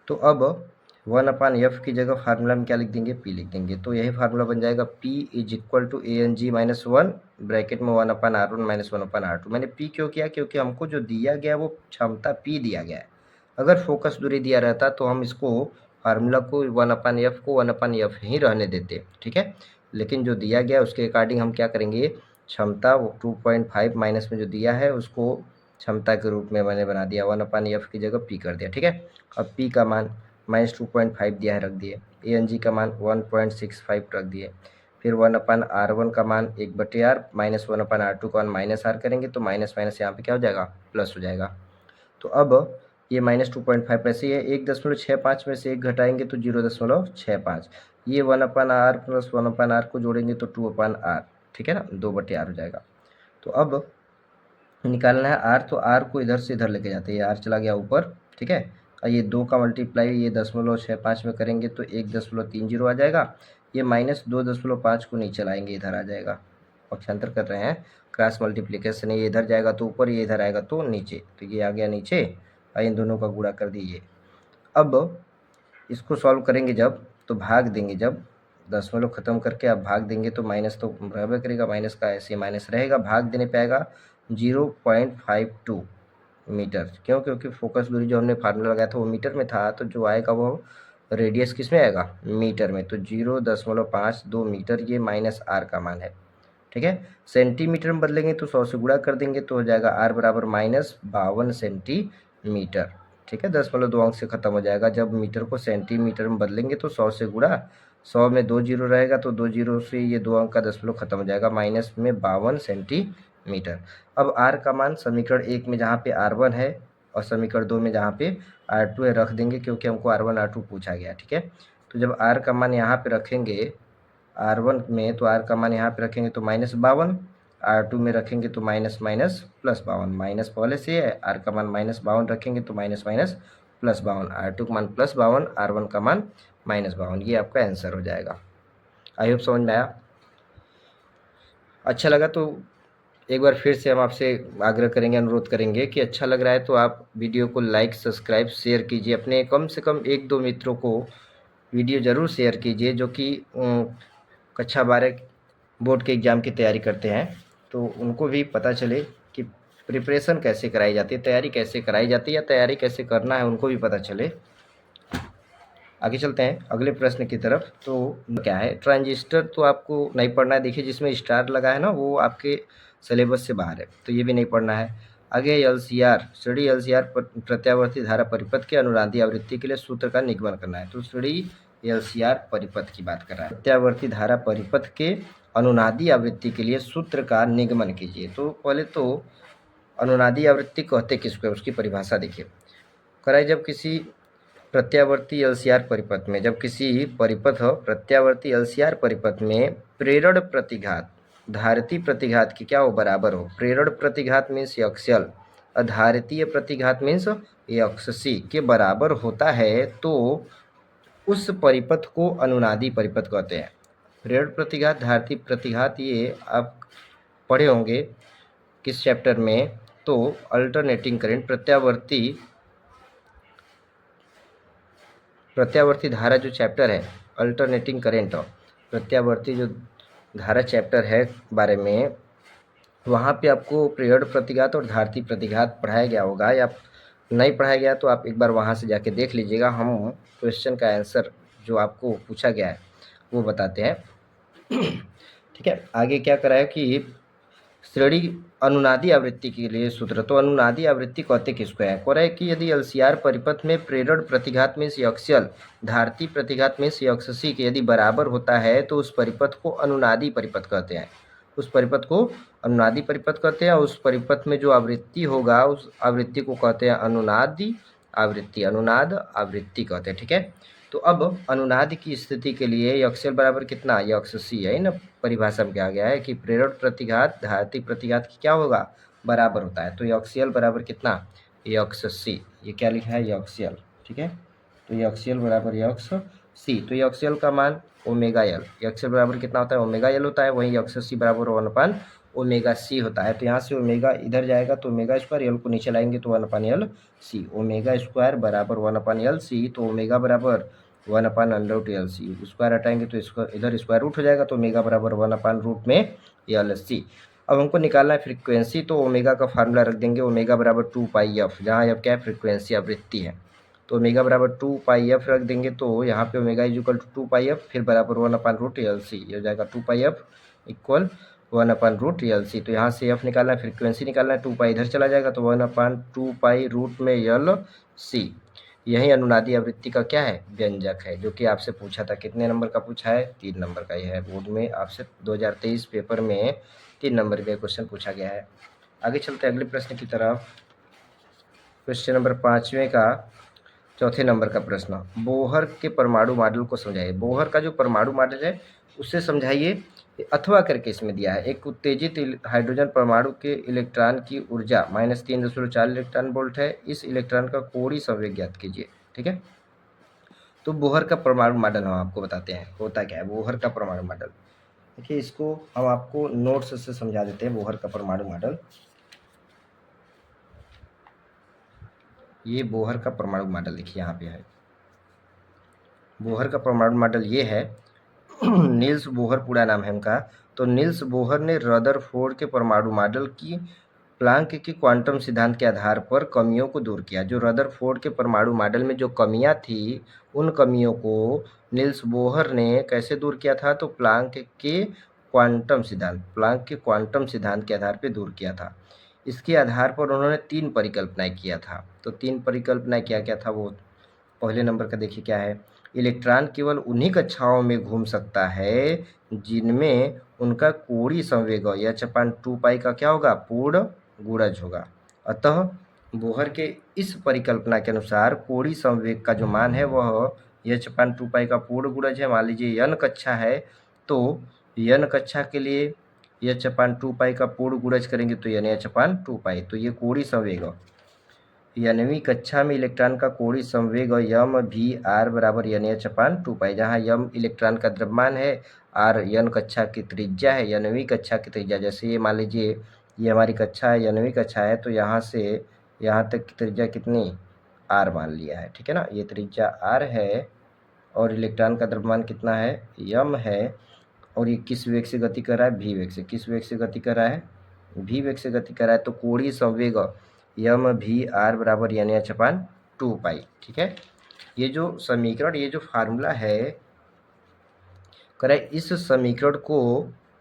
Speaker 1: तो अब 1/f की जगह फार्मूला में क्या लिख देंगे, P लिख देंगे। तो यही फार्मूला बन जाएगा P is equal to ANG-1 bracket में 1/R1 माइनस 1/R2। मैंने P क्यों किया, क्योंकि हमको जो दिया गया वो क्षमता P दिया गया है। अगर फोकस दूरी दिया रहता तो हम इसको फार्मूला को 1/f को 1/f ही रहने देते। ठीक है। लेकिन जो दिया गया उसके अकॉर्डिंग हम क्या करेंगे, क्षमता 2.5 माइनस में जो दिया है उसको क्षमता के रूप में मैंने बना दिया, 1/f की जगह P कर दिया। ठीक है। अब P का मान -2.5 दिया है, रख दिए। ANG का मान 1.65 रख दिए। फिर 1/R1 का मान 1/R माइनस 1/R2 का मान -R करेंगे तो माइनस माइनस यहाँ पे क्या हो जाएगा, प्लस हो जाएगा। तो अब ये -2.5 ऐसे ही है, 1.65 में से 1 घटाएंगे तो 0.65। ये 1/R प्लस 1/R को जोड़ेंगे तो 2/R। ठीक है ना, 2/R हो जाएगा। तो अब निकालना है R, तो R को इधर से इधर लेके जाते हैं, R चला गया ऊपर। ठीक है। और ये 2 का मल्टीप्लाई ये 0.65 में करेंगे तो 1.30 आ जाएगा। ये -2.5 को नीचे लाएंगे, इधर आ जाएगा। पक्षांतर कर रहे हैं, क्रॉस मल्टीप्लिकेशन है, ये इधर जाएगा तो ऊपर, ये इधर आएगा तो नीचे। तो ये आ गया नीचे और इन दोनों का गुणा कर दीजिए। अब इसको सॉल्व करेंगे जब, तो भाग देंगे जब, दशमलव खत्म करके आप भाग देंगे तो माइनस तो रहबे करेगा, माइनस का ऐसे माइनस रहेगा, भाग देने पे आएगा 0.52 मीटर। क्यों? क्योंकि फोकस दूरी जो हमने फार्मूला लगाया था वो मीटर में था, तो जो आएगा वो रेडियस किस में आएगा, मीटर में। तो 0.52 मीटर ये -R का मान है। ठीक है। सेंटीमीटर में बदलेंगे तो 100 से गुणा कर देंगे तो हो जाएगा R बराबर -52 सेंटीमीटर। ठीक है। 0.2 अंक से खत्म हो जाएगा। जब मीटर को सेंटीमीटर में बदलेंगे तो 100 से गुणा, 100 में 2 जीरो रहेगा तो 2 जीरो से ये 2 अंक का दशमलव खत्म हो जाएगा, माइनस में 52 सेंटीमीटर। अब R का मान समीकरण 1 में जहाँ पे R1 है और समीकरण 2 में जहाँ पे R2 है रख देंगे, क्योंकि हमको R1 R2 पूछा गया। ठीक है। तो जब R का मान यहाँ पे रखेंगे R1 में, तो R का मान यहाँ पे रखेंगे तो -52, R2 में रखेंगे तो माइनस माइनस +52, माइनस पहले से है, R का मान -52 रखेंगे तो माइनस माइनस +52, R2 का मान +52, R1 का मान -52। ये आपका आंसर हो जाएगा। आई होप समझ में आया। अच्छा लगा तो एक बार फिर से हम आपसे आग्रह करेंगे, अनुरोध करेंगे कि अच्छा लग रहा है तो आप वीडियो को लाइक, सब्सक्राइब, शेयर कीजिए। अपने कम से कम 1-2 मित्रों को वीडियो ज़रूर शेयर कीजिए जो कि कक्षा 12 बोर्ड के एग्ज़ाम की तैयारी करते हैं, तो उनको भी पता चले कि प्रिपरेशन कैसे कराई जाती है, तैयारी कैसे कराई जाती है, या तैयारी कैसे करना है उनको भी पता चले। आगे चलते हैं अगले प्रश्न की तरफ। तो क्या है, ट्रांजिस्टर तो आपको नहीं पढ़ना है। देखिए जिसमें स्टार लगा है ना वो आपके सिलेबस से बाहर है, तो ये भी नहीं पढ़ना है। आगे LCR, श्रेणी LCR प्रत्यावर्ती धारा परिपथ के अनुनादी आवृत्ति के लिए सूत्र का निगमन करना है। तो श्रेणी LCR परिपथ की बात कर रहा है। प्रत्यावर्ती धारा परिपथ के अनुनादी आवृत्ति के लिए सूत्र का निगमन कीजिए। तो पहले तो अनुनादी आवृत्ति कहते किसको है उसकी परिभाषा देखिए। कराए जब किसी प्रत्यावर्ती LCR परिपथ में, जब किसी परिपथ प्रत्यावर्ती LCR परिपथ में प्रेरण प्रतिघात धारितीय प्रतिघात की क्या हो, बराबर हो। प्रेरण प्रतिघात मीन्स एक्सियल, धारितीय प्रतिघात मीन्स एक्ससी के बराबर होता है तो उस परिपथ को अनुनादी परिपथ कहते हैं। प्रेरण प्रतिघात, धारितीय प्रतिघात ये आप पढ़े होंगे किस चैप्टर में, तो अल्टरनेटिंग करंट, प्रत्यावर्ती प्रत्यावर्ती धारा जो चैप्टर है, अल्टरनेटिंग करेंट, प्रत्यावर्ती जो धारा चैप्टर है बारे में, वहाँ पे आपको पीरियड प्रतिघात और धारती प्रतिघात पढ़ाया गया होगा, या नहीं पढ़ाया गया तो आप एक बार वहाँ से जाके देख लीजिएगा। हम क्वेश्चन का आंसर जो आपको पूछा गया है वो बताते हैं। ठीक है, आगे क्या करा है कि श्रेणी अनुनादी आवृत्ति के लिए सूत्र, तो अनुनादी आवृत्ति कहते किसको है, कह रहा है कि यदि एलसीआर परिपथ में प्रेरण प्रतिघात में एक्सियल धारती प्रतिघात में एक्ससी के यदि बराबर होता है तो उस परिपथ को अनुनादी परिपथ कहते हैं। उस परिपथ को अनुनादी परिपथ कहते हैं। उस परिपथ में जो आवृत्ति होगा उस आवृत्ति को कहते हैं अनुनादी आवृत्ति, अनुनाद आवृत्ति कहते हैं। ठीक है, तो अब अनुनाद की स्थिति के लिए एक्सएल बराबर कितना, एक्ससी है ना, परिभाषा में क्या गया है कि प्रेरण प्रतिघात धारती प्रतिघात की क्या होगा, बराबर होता है। तो एक्सएल बराबर कितना, एक्ससी, ये क्या लिखा है, एक्सएल। ठीक है, तो एक्सएल बराबर एक्ससी, तो एक्सएल का मान ओमेगा एल, एक्सएल बराबर कितना होता है, ओमेगा एल होता है, वहीं एक्ससी बराबर 1 ओमेगा सी होता है। तो यहाँ से ओमेगा इधर जाएगा तो ओमेगा स्क्वायर, एल को नीचे लाएंगे तो 1/एल सी, ओमेगा स्क्वायर बराबर 1/एल सी, तो ओमेगा बराबर 1/√एल सी, स्क्वायर हटाएंगे तो इसको इधर स्क्वायर रूट हो जाएगा, तो ओमेगा बराबर 1/रूट में एल सी। अब हमको निकालना है फ्रीक्वेंसी, तो ओमेगा का फार्मूला रख देंगे, ओमेगा बराबर 2πf, जहाँ एफ क्या है, फ्रीक्वेंसी आवृत्ति है, तो ओमेगा बराबर 2πf रख देंगे, तो यहाँ पे ओमेगा इक्वल टू 2πf, फिर बराबर 1/√एल सी, ये हो जाएगा 2πf इक्वल 1/√एल सी। तो यहाँ से एफ निकालना है, फ्रीक्वेंसी निकालना है, 2π इधर चला जाएगा तो 1/2π रूट में एल सी। यही अनुनादी आवृत्ति का क्या है, व्यंजक है, जो कि आपसे पूछा था, कितने नंबर का पूछा है, 3 नंबर का। यह है बोर्ड में आपसे 2023 पेपर में 3 नंबर का क्वेश्चन पूछा गया है। आगे चलते हैं अगले प्रश्न की तरफ। क्वेश्चन नंबर 5वें का चौथे नंबर का प्रश्न, बोहर के परमाणु मॉडल को समझाइए। बोहर का जो परमाणु मॉडल है उससे समझाइए, अथवा करके इसमें दिया है। एक उत्तेजित हाइड्रोजन परमाणु के इलेक्ट्रॉन की ऊर्जा -3.4 इलेक्ट्रॉन वोल्ट है, इस इलेक्ट्रॉन का कोणीय संवेग ज्ञात कीजिए। ठीक है, तो बोहर का परमाणु मॉडल हम आपको बताते हैं होता क्या है। बोहर का परमाणु मॉडल देखिए, इसको हम आपको नोट्स से समझा देते हैं। बोहर का परमाणु मॉडल, ये बोहर का परमाणु मॉडल देखिए यहाँ पे है। बोहर का परमाणु मॉडल ये है, नील्स बोहर पूरा नाम है उनका। तो नील्स बोहर ने रदरफोर्ड के परमाणु मॉडल की प्लांक के क्वांटम सिद्धांत के आधार पर कमियों को दूर किया। जो रदरफोर्ड के परमाणु मॉडल में जो कमियां थी, उन कमियों को नील्स बोहर ने कैसे दूर किया था, तो प्लांक के क्वांटम सिद्धांत के आधार पर दूर किया था। इसके आधार पर उन्होंने 3 परिकल्पनाएं किया था। तो 3 परिकल्पनाएं क्या क्या था, वो पहले नंबर का देखिए क्या है, इलेक्ट्रॉन केवल उन्हीं कक्षाओं में घूम सकता है जिनमें उनका कोणीय संवेग h/2π का क्या होगा, पूर्ण गुणज होगा। अतः बोहर के इस परिकल्पना के अनुसार कोणीय संवेग का जो मान है वह h/2π का पूर्ण गुणज है। मान लीजिए n कक्षा है, तो n कक्षा के लिए h/2π का पूर्ण गुणज करेंगे तो n/2π, तो ये कोणीय संवेग। nवीं कक्षा में इलेक्ट्रॉन का कोणीय संवेग m(v(r) बराबर nh/2π, जहाँ m इलेक्ट्रॉन का द्रव्यमान है, r n कक्षा की त्रिज्या है, nवीं कक्षा की त्रिज्या। जैसे ये मान लीजिए ये हमारी कक्षा है, nवीं कक्षा है, तो यहाँ से यहाँ तक की त्रिज्या कितनी, r मान लिया है। ठीक है ना, ये त्रिज्या r है और इलेक्ट्रॉन का द्रव्यमान कितना है, m है, और ये किस वेग से गति कर रहा है, v वेग से। किस वेग से गति कर रहा है, v वेग से गति कर रहा है। तो कोणीय संवेग m(v(r) बराबर nh/2π। ठीक है, ये जो समीकरण, ये जो फार्मूला है, करें इस समीकरण को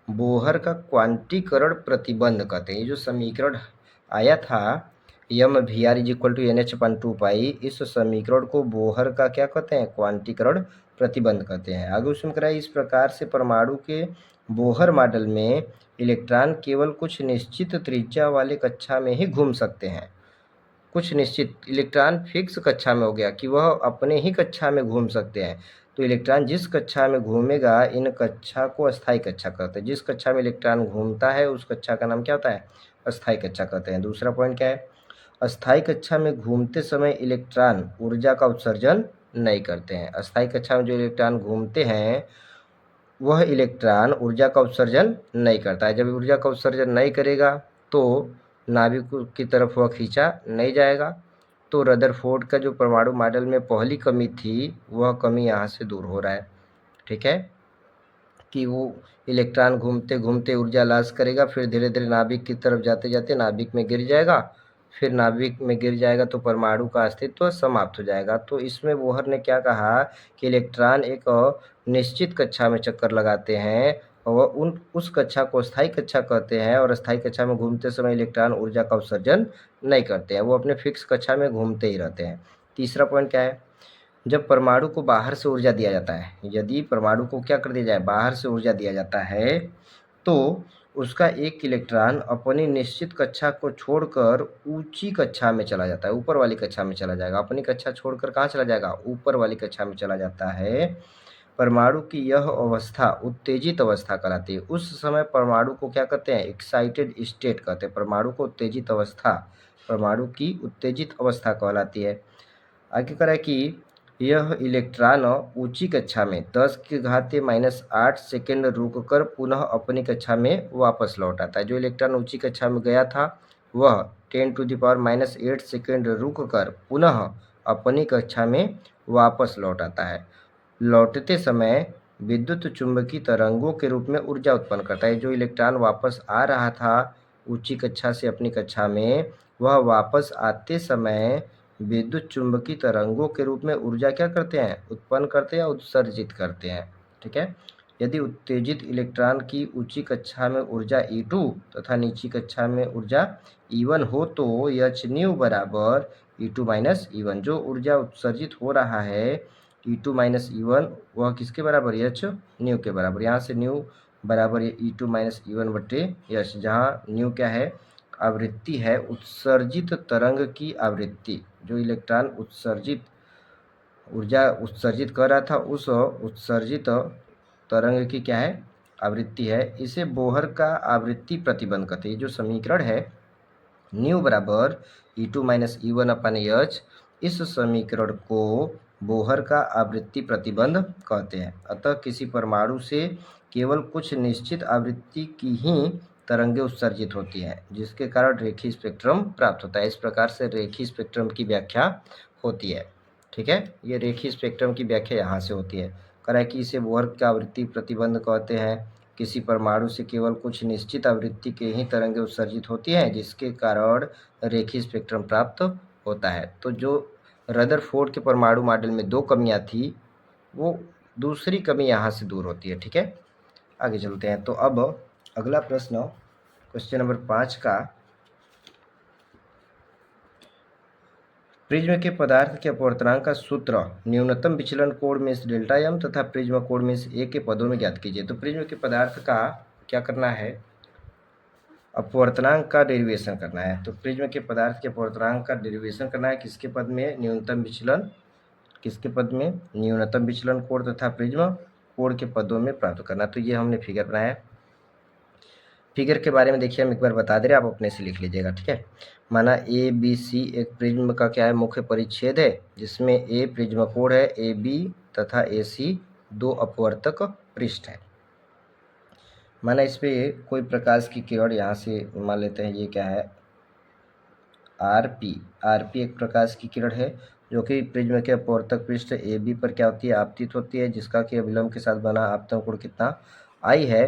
Speaker 1: बोहर का क्वांटीकरण प्रतिबंध कहते हैं। ये जो समीकरण आया था m(v(r) = nh/2π, इस समीकरण को बोहर का क्या कहते हैं, क्वांटीकरण प्रतिबंध कहते हैं। आगे उसमें कराए, इस प्रकार से परमाणु के बोहर मॉडल में इलेक्ट्रॉन केवल कुछ निश्चित त्रिज्या वाले कक्षा में ही घूम सकते हैं। कुछ निश्चित, इलेक्ट्रॉन फिक्स कक्षा में हो गया कि वह अपने ही कक्षा में घूम सकते हैं। तो इलेक्ट्रॉन जिस कक्षा में घूमेगा, इन कक्षा को अस्थायी कक्षा कहते हैं। जिस कक्षा में इलेक्ट्रॉन घूमता है उस कक्षा का नाम क्या होता है, अस्थायी कक्षा कहते हैं। दूसरा पॉइंट क्या है, अस्थायी कक्षा में घूमते समय इलेक्ट्रॉन ऊर्जा का उत्सर्जन नहीं करते हैं। अस्थायी कक्षा में जो इलेक्ट्रॉन घूमते हैं वह इलेक्ट्रॉन ऊर्जा का उत्सर्जन नहीं करता है। जब ऊर्जा का उत्सर्जन नहीं करेगा तो नाभिक की तरफ वह खींचा नहीं जाएगा। तो रदरफोर्ड का जो परमाणु मॉडल में पहली कमी थी वह कमी यहाँ से दूर हो रहा है। ठीक है, कि वो इलेक्ट्रॉन घूमते घूमते ऊर्जा लॉस करेगा, फिर धीरे धीरे नाभिक की तरफ जाते जाते नाभिक में गिर जाएगा, फिर नाभिक में गिर जाएगा तो परमाणु का अस्तित्व समाप्त हो जाएगा। तो इसमें बोहर ने क्या कहा कि इलेक्ट्रॉन एक निश्चित कक्षा में चक्कर लगाते हैं और उस कक्षा को स्थायी कक्षा कहते हैं, और स्थायी कक्षा में घूमते समय इलेक्ट्रॉन ऊर्जा का उत्सर्जन नहीं करते हैं, वो अपने फिक्स कक्षा में घूमते ही रहते हैं। तीसरा पॉइंट क्या है, जब परमाणु को बाहर से ऊर्जा दिया जाता है, यदि परमाणु को क्या कर दिया जाए, बाहर से ऊर्जा दिया जाता है, तो उसका एक इलेक्ट्रॉन अपनी निश्चित कक्षा को छोड़कर ऊंची कक्षा में चला जाता है, ऊपर वाली कक्षा में चला जाएगा। अपनी कक्षा छोड़कर कहाँ चला जाएगा, ऊपर वाली कक्षा में चला जाता है। परमाणु की यह अवस्था उत्तेजित अवस्था कहलाती है। उस समय परमाणु को क्या कहते हैं, एक्साइटेड स्टेट कहते हैं। परमाणु को उत्तेजित अवस्था, परमाणु की उत्तेजित अवस्था कहलाती है। आगे कह रहा है कि यह इलेक्ट्रॉन ऊंची कक्षा में 10⁻⁻8 सेकेंड रुककर पुनः अपनी कक्षा में वापस लौट आता है। जो इलेक्ट्रॉन ऊंची कक्षा में गया था वह 10⁻⁻8 सेकेंड रुककर पुनः अपनी कक्षा में वापस लौट आता है। लौटते समय विद्युत चुंबकीय तरंगों के रूप में ऊर्जा उत्पन्न करता है। जो इलेक्ट्रॉन वापस आ रहा था ऊंची कक्षा से अपनी कक्षा में, वह वापस आते समय विद्युत चुंबकीय तरंगों के रूप में ऊर्जा क्या करते हैं, उत्पन्न करते हैं या उत्सर्जित करते हैं। ठीक है, यदि उत्तेजित इलेक्ट्रॉन की ऊंची कक्षा में ऊर्जा E2 तथा नीची कक्षा में ऊर्जा E1 हो तो hν बराबर E2 माइनस E1। जो ऊर्जा उत्सर्जित हो रहा है E2 माइनस E1 वह किसके बराबर, hν के बराबर। यहाँ से ν बराबर E2 माइनस E1 बटे h, जहाँ ν क्या है, आवृत्ति है, उत्सर्जित तरंग की आवृत्ति। जो इलेक्ट्रॉन उत्सर्जित ऊर्जा उत्सर्जित कर रहा था उस उत्सर्जित तरंग की क्या है, आवृत्ति है। इसे बोहर का आवृत्ति प्रतिबंध कहते हैं। जो समीकरण है ν बराबर E2 माइनस E1 अपन h, इस समीकरण को बोहर का आवृत्ति प्रतिबंध कहते हैं। अतः किसी परमाणु से केवल कुछ निश्चित आवृत्ति की ही तरंगें उत्सर्जित होती हैं, जिसके कारण रेखीय स्पेक्ट्रम प्राप्त होता है। इस प्रकार से रेखीय स्पेक्ट्रम की व्याख्या होती है। ठीक है, ये रेखीय स्पेक्ट्रम की व्याख्या यहाँ से होती है। कह रहा है कि इसे बोहर का आवृत्ति प्रतिबंध कहते हैं। किसी परमाणु से केवल कुछ निश्चित आवृत्ति के ही तरंगें उत्सर्जित होती हैं, जिसके कारण रेखीय स्पेक्ट्रम प्राप्त होता है। तो जो रदरफोर्ड के परमाणु मॉडल में 2 कमियां थी, वो दूसरी कमी यहाँ से दूर होती है। ठीक है, आगे चलते हैं। तो अब अगला प्रश्न, क्वेश्चन नंबर 5 का, प्रिज्म के पदार्थ के अपवर्तनांक का सूत्र न्यूनतम विचलन कोण में डेल्टा एम तथा प्रिज्म कोण में ए के पदों में ज्ञात कीजिए। तो प्रिज्म के पदार्थ का क्या करना है, अपवर्तनांक का डेरिवेशन करना है। तो प्रिज्म के पदार्थ के अपवर्तनांक का डेरिवेशन करना है, किसके पद में, न्यूनतम विचलन, किसके पद में, न्यूनतम विचलन कोण तथा प्रिज्म कोण के पदों में प्राप्त करना। तो ये हमने फिगर बनाया है। फिगर के बारे में देखिए हम एक बार बता दे रहे, आप अपने से लिख लीजिएगा। ठीक है, माना ABC एक प्रिज्म का क्या है, मुख्य परिच्छेद है, जिसमें A प्रिज्म कोण है, AB तथा AC 2 अपवर्तक पृष्ठ है। माना इस पे कोई प्रकाश की किरण यहाँ से मान लेते हैं, ये क्या है, RP एक प्रकाश की किरण है जो कि प्रिज्म के अपवर्तक पृष्ठ AB पर क्या होती है, आपतित होती है, जिसका कि अभिलंब के साथ बना आपतन कोण कितना, I है।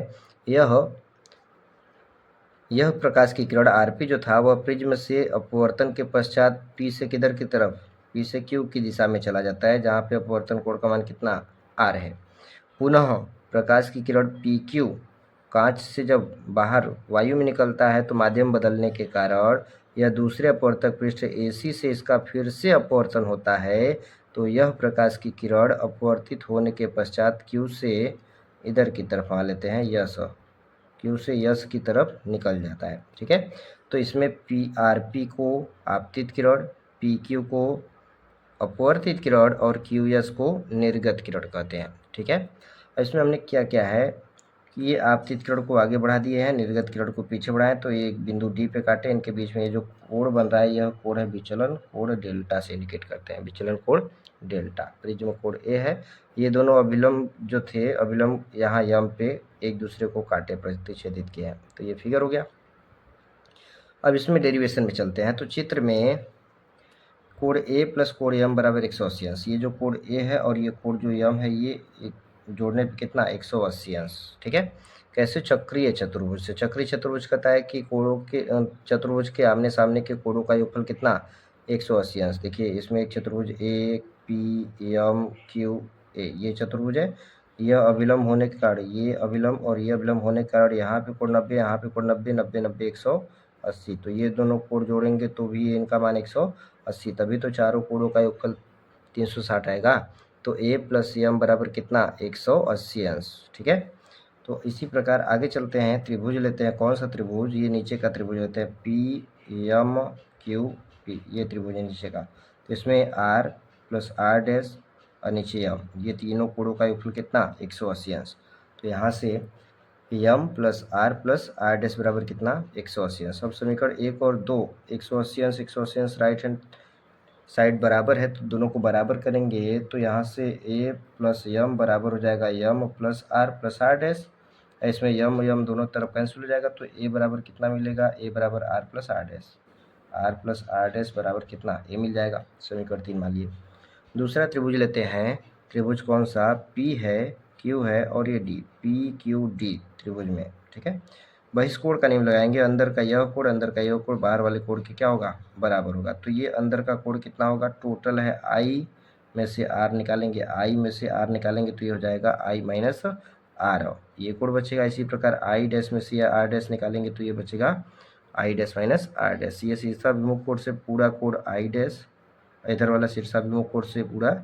Speaker 1: यह प्रकाश की किरण RP जो था वह प्रिज्म से अपवर्तन के पश्चात P से किधर की तरफ, P से Q की दिशा में चला जाता है, जहाँ पे अपवर्तन कोण का मान कितना, R है। पुनः प्रकाश की किरण PQ कांच से जब बाहर वायु में निकलता है तो माध्यम बदलने के कारण यह दूसरे अपवर्तक पृष्ठ AC से इसका फिर से अपवर्तन होता है। तो यह प्रकाश की किरण अपवर्तित होने के पश्चात Q से इधर की तरफ मान लेते हैं, यस, Q से यस की तरफ निकल जाता है। ठीक है, तो इसमें RP को आपतित किरण, PQ को अपवर्तित किरण और QS को निर्गत किरण कहते हैं। ठीक है, इसमें हमने क्या किया है कि ये आपतित किरण को आगे बढ़ा दिए हैं, निर्गत किरण को पीछे बढ़ाएं। तो ये एक बिंदु D पे काटे, इनके बीच में ये जो कोण बन रहा है, यह कोण है विचलन कोण डेल्टा से इंडिकेट करते हैं, विचलन कोण डेल्टा। प्रिज्म कोण A है। ये दोनों अभिलंब जो थे, अभिलंब यहाँ यम पे एक दूसरे को काटे, प्रतिच्छेदित किए हैं। तो ये फिगर हो गया। अब इसमें डेरिवेशन में चलते हैं। तो चित्र में कोण ए प्लस कोण यम बराबर 180 अंश। ये जो कोण ए है और ये कोण जो यम है ये जोड़ने पे कितना 180 अंश। ठीक है। कैसे? चक्रीय चतुर्भुज से। चक्रीय चतुर्भुज कहता है कि कोणों के चतुर्भुज के आमने सामने के कोणों का योगफल कितना 180 अंश। देखिए इसमें एक चतुर्भुज A P M Q A ये चतुर्भुज है। यह अभिलंब होने के कारण ये अभिलंब और ये अभिलंब होने के कारण यहाँ पे कोण 90, यहाँ पे कोण 90, 90 90 180। तो ये दोनों कोण जोड़ेंगे तो भी इनका मान 180, तभी तो चारों कोणों का योगफल 360 आएगा। तो ए प्लस एम बराबर कितना 180 अंश। ठीक है। तो इसी प्रकार आगे चलते हैं, त्रिभुज लेते हैं। कौन सा त्रिभुज? ये नीचे का त्रिभुज लेते हैं, पी एम क्यू पी, ये त्रिभुज है नीचे का। तो इसमें आर प्लस आर डैश और नीचे एम, ये तीनों कोणों का योगफल कितना 180 अंश। तो यहाँ से P M plus R dash बराबर कितना 180 अंश। अब समीकरण 1 और 2 180 अंश 180 अंश राइट हैंड साइड बराबर है तो दोनों को बराबर करेंगे तो यहाँ से ए प्लस यम बराबर हो जाएगा यम प्लस आर डैश। इसमें यम यम दोनों तरफ कैंसिल हो जाएगा तो ए बराबर कितना मिलेगा? ए बराबर आर प्लस आर डैश बराबर कितना? ए मिल जाएगा। समीकरण 3 मान लिए। दूसरा त्रिभुज लेते हैं। त्रिभुज कौन सा? पी है, क्यू है और ये डी, पी क्यू डी त्रिभुज में। ठीक है। बहिष्कोण का नियम लगाएंगे। अंदर का यह कोण बाहर वाले कोण के क्या होगा? बराबर होगा। तो ये अंदर का कोण कितना होगा? टोटल है आई में से आर निकालेंगे, आई में से आर निकालेंगे तो ये हो जाएगा आई माइनस आर। ये कोण बचेगा। इसी प्रकार आई डैश में से आर डैश निकालेंगे तो ये बचेगा I dash minus R dash. ये शीर्षाभिमुख कोण से पूरा कोण आई डैश, इधर वाला शीर्षाभिमुख कोण से पूरा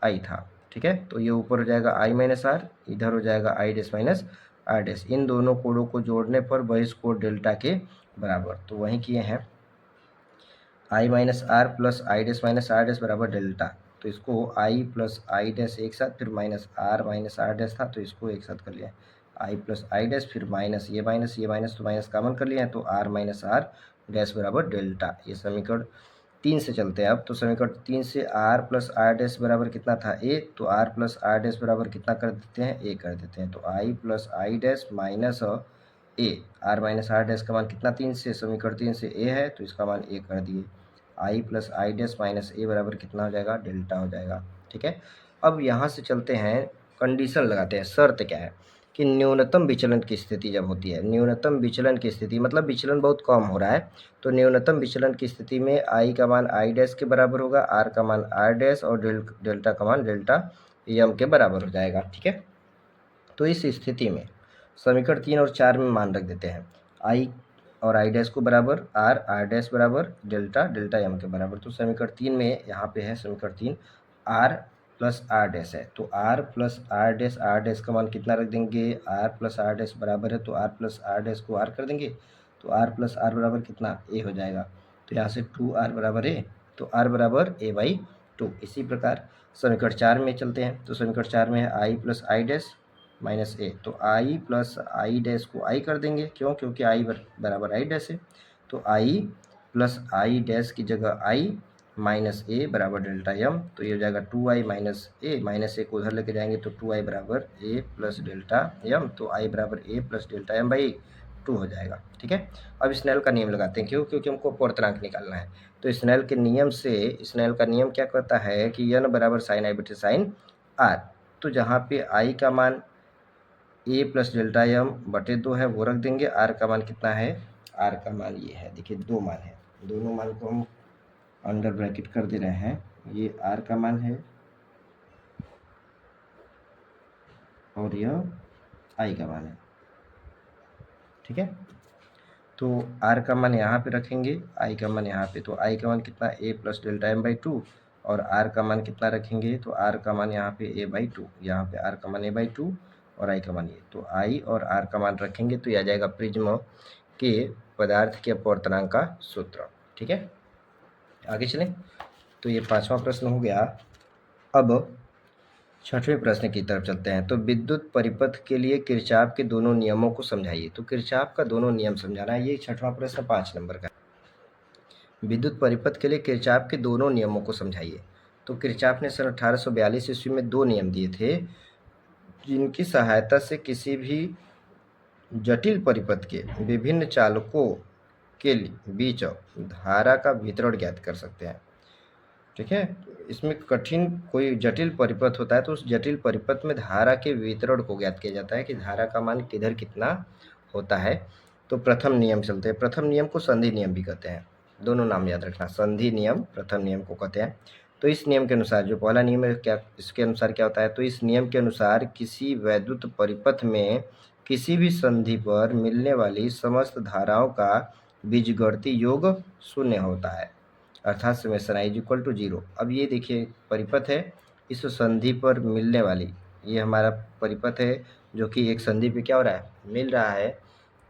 Speaker 1: आई था। ठीक है। तो ये ऊपर हो जाएगा आई माइनस आर, इधर हो जाएगा I dash minus R dash. इन दोनों कोणों को जोड़ने पर बहिष्कोण डेल्टा के बराबर। तो वहीं किए हैं, I minus R plus I dash minus R dash बराबर डेल्टा। तो इसको आई प्लस आई डैश एक साथ, फिर माइनस आर डैश था तो इसको एक साथ कर लिया, आई प्लस आई डैश, फिर माइनस ये माइनस तो माइनस कॉमन कर लिया है तो आर माइनस आर डैश बराबर डेल्टा। ये समीकरण 3 से चलते हैं। अब तो समीकरण 3 से आर प्लस आर डैश बराबर कितना था? ए। तो आर प्लस आर डैश बराबर कितना कर देते हैं? ए कर देते हैं। तो I plus I dash minus A, R minus R dash का मान कितना? 3 से, समीकरण 3 से ए है तो इसका मान ए कर दिए। आई प्लस आई डैश माइनस ए बराबर कितना हो जाएगा? डेल्टा हो जाएगा। ठीक है। अब यहाँ से चलते हैं, कंडीशन लगाते हैं। शर्त क्या है कि न्यूनतम विचलन की स्थिति जब होती है, न्यूनतम विचलन की स्थिति मतलब विचलन बहुत कम हो रहा है, तो न्यूनतम विचलन की स्थिति में आई का मान आई डैश के बराबर होगा, आर का मान आर डैश और डेल्टा का मान डेल्टा एम के बराबर हो जाएगा। ठीक है। तो इस स्थिति में समीकरण 3 और 4 में मान रख देते हैं, आई और आई डैश को बराबर, आर डैश बराबर डेल्टा एम के बराबर। तो समीकरण 3 में यहाँ पे है समीकरण 3 आर प्लस आर डैश है तो आर प्लस आर डैश का मान कितना रख देंगे? आर प्लस आर डैश बराबर है तो आर प्लस आर डैश को आर कर देंगे तो आर प्लस आर बराबर कितना? ए हो जाएगा। तो यहाँ से 2r बराबर ए, तो r बराबर ए बाई 2। इसी प्रकार समीकरण 4 में चलते हैं। तो समीकरण 4 में है आई प्लस आई डैश माइनस ए, तो आई प्लस आई डैश को आई कर देंगे, क्यों? क्योंकि आई बराबर आई डैश है। तो आई प्लस आई डैश की जगह आई माइनस ए बराबर डेल्टा एम, तो ये हो जाएगा 2i माइनस ए को उधर लेके जाएंगे तो 2i बराबर ए प्लस डेल्टा एम, तो i बराबर ए प्लस डेल्टा एम बाई 2 हो जाएगा। ठीक है। अब स्नेल का नियम लगाते हैं, क्यों? क्योंकि हमको पूर्णांक निकालना है। तो स्नेल के नियम से, स्नेल का नियम क्या कहता है कि n बराबर साइन आई बटे साइन आर। तो जहाँ पे i का मान ए प्लस डेल्टा एम बटे 2 है वो रख देंगे, आर का मान कितना है? आर का मान ये है, देखिए 2 मान है, दोनों मान को हम अंडर ब्रैकेट कर दे रहे हैं। ये आर का मान है और यह आई का मान है। ठीक है। तो आर का मान यहाँ पे रखेंगे, आई का मान यहाँ पे। तो आई का मान कितना? ए प्लस डेल्टा एम बाई 2 और आर का मान कितना रखेंगे? तो आर का मान यहाँ पे ए बाई 2, यहाँ पे आर का मान ए बाई 2 और आई का मान ये। तो आई और आर का मान रखेंगे तो यह आ जाएगा प्रिज्म के पदार्थ के अपवर्तनांक का सूत्र। ठीक है। आगे चलें। तो ये 5वां प्रश्न हो गया। अब 6वें प्रश्न की तरफ चलते हैं। तो विद्युत परिपथ के लिए किरचॉफ के दोनों नियमों को समझाइए। तो किरचॉफ का दोनों नियम समझाना है। ये 6वां प्रश्न 5 नंबर का। विद्युत परिपथ के लिए किरचॉफ के दोनों नियमों को समझाइए। तो किरचॉफ ने सन 1842 ईस्वी में 2 नियम दिए थे जिनकी सहायता से किसी भी जटिल परिपथ के विभिन्न चालकों के बीच धारा का वितरण ज्ञात कर सकते हैं। ठीक है। इसमें कठिन कोई जटिल परिपथ होता है तो उस जटिल परिपथ में धारा के वितरण को ज्ञात किया जाता है कि धारा का मान किधर कितना होता है। तो प्रथम नियम चलते हैं। प्रथम नियम को संधि नियम भी कहते हैं, दोनों नाम याद रखना, संधि नियम प्रथम नियम को कहते हैं। तो इस नियम के अनुसार, जो पहला नियम है क्या, इसके अनुसार क्या होता है, तो इस नियम के अनुसार किसी वैद्युत परिपथ में किसी भी संधि पर मिलने वाली समस्त धाराओं का बीजगणितीय योग शून्य होता है, अर्थात summation I is equal to 0। अब ये देखिए परिपथ है, इस संधि पर मिलने वाली, ये हमारा परिपथ है जो कि एक संधि पे क्या हो रहा है, मिल रहा है।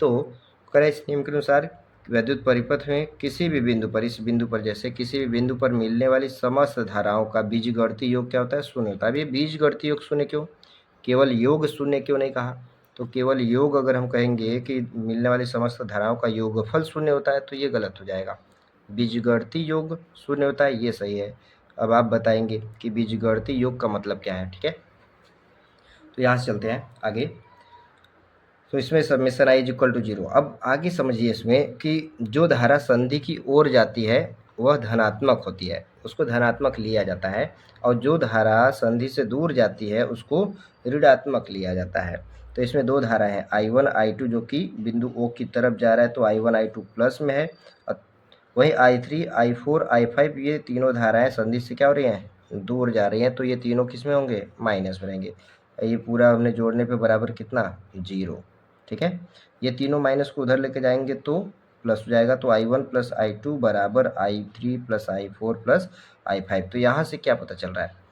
Speaker 1: तो करें इस नियम के अनुसार वैद्युत परिपथ में किसी भी बिंदु पर, इस बिंदु पर जैसे किसी भी बिंदु पर मिलने वाली समस्त धाराओं का बीजगणितीय योग क्या होता है, शून्य होता है। अब ये बीजगणितीय योग शून्य क्यों, केवल योग शून्य क्यों नहीं कहा, तो केवल योग अगर हम कहेंगे कि मिलने वाली समस्त धाराओं का योगफल शून्य होता है तो ये गलत हो जाएगा। बीजगणितीय योग शून्य होता है, ये सही है। अब आप बताएंगे कि बीजगणितीय योग का मतलब क्या है, ठीक है। तो यहाँ से चलते हैं आगे। तो इसमें summation I is equal to 0। अब आगे समझिए इसमें कि जो धारा संधि की ओर जाती है वह धनात्मक होती है, उसको धनात्मक लिया जाता है, और जो धारा संधि से दूर जाती है उसको ऋणात्मक लिया जाता है। तो इसमें दो धारा है I1 I2 जो कि बिंदु O की तरफ जा रहा है, तो I1 I2 प्लस में है, और वही I3 I4 I5 ये तीनों धाराएं संधि से क्या हो रही हैं, दूर जा रही हैं, तो ये तीनों किस में होंगे, माइनस में रहेंगे। ये पूरा हमने जोड़ने पे बराबर कितना, 0, ठीक है। ये तीनों माइनस को उधर लेके जाएंगे तो प्लस हो जाएगा, तो I1 प्लस I2 बराबर I3 plus I4 plus I5। तो यहाँ से क्या पता चल रहा है,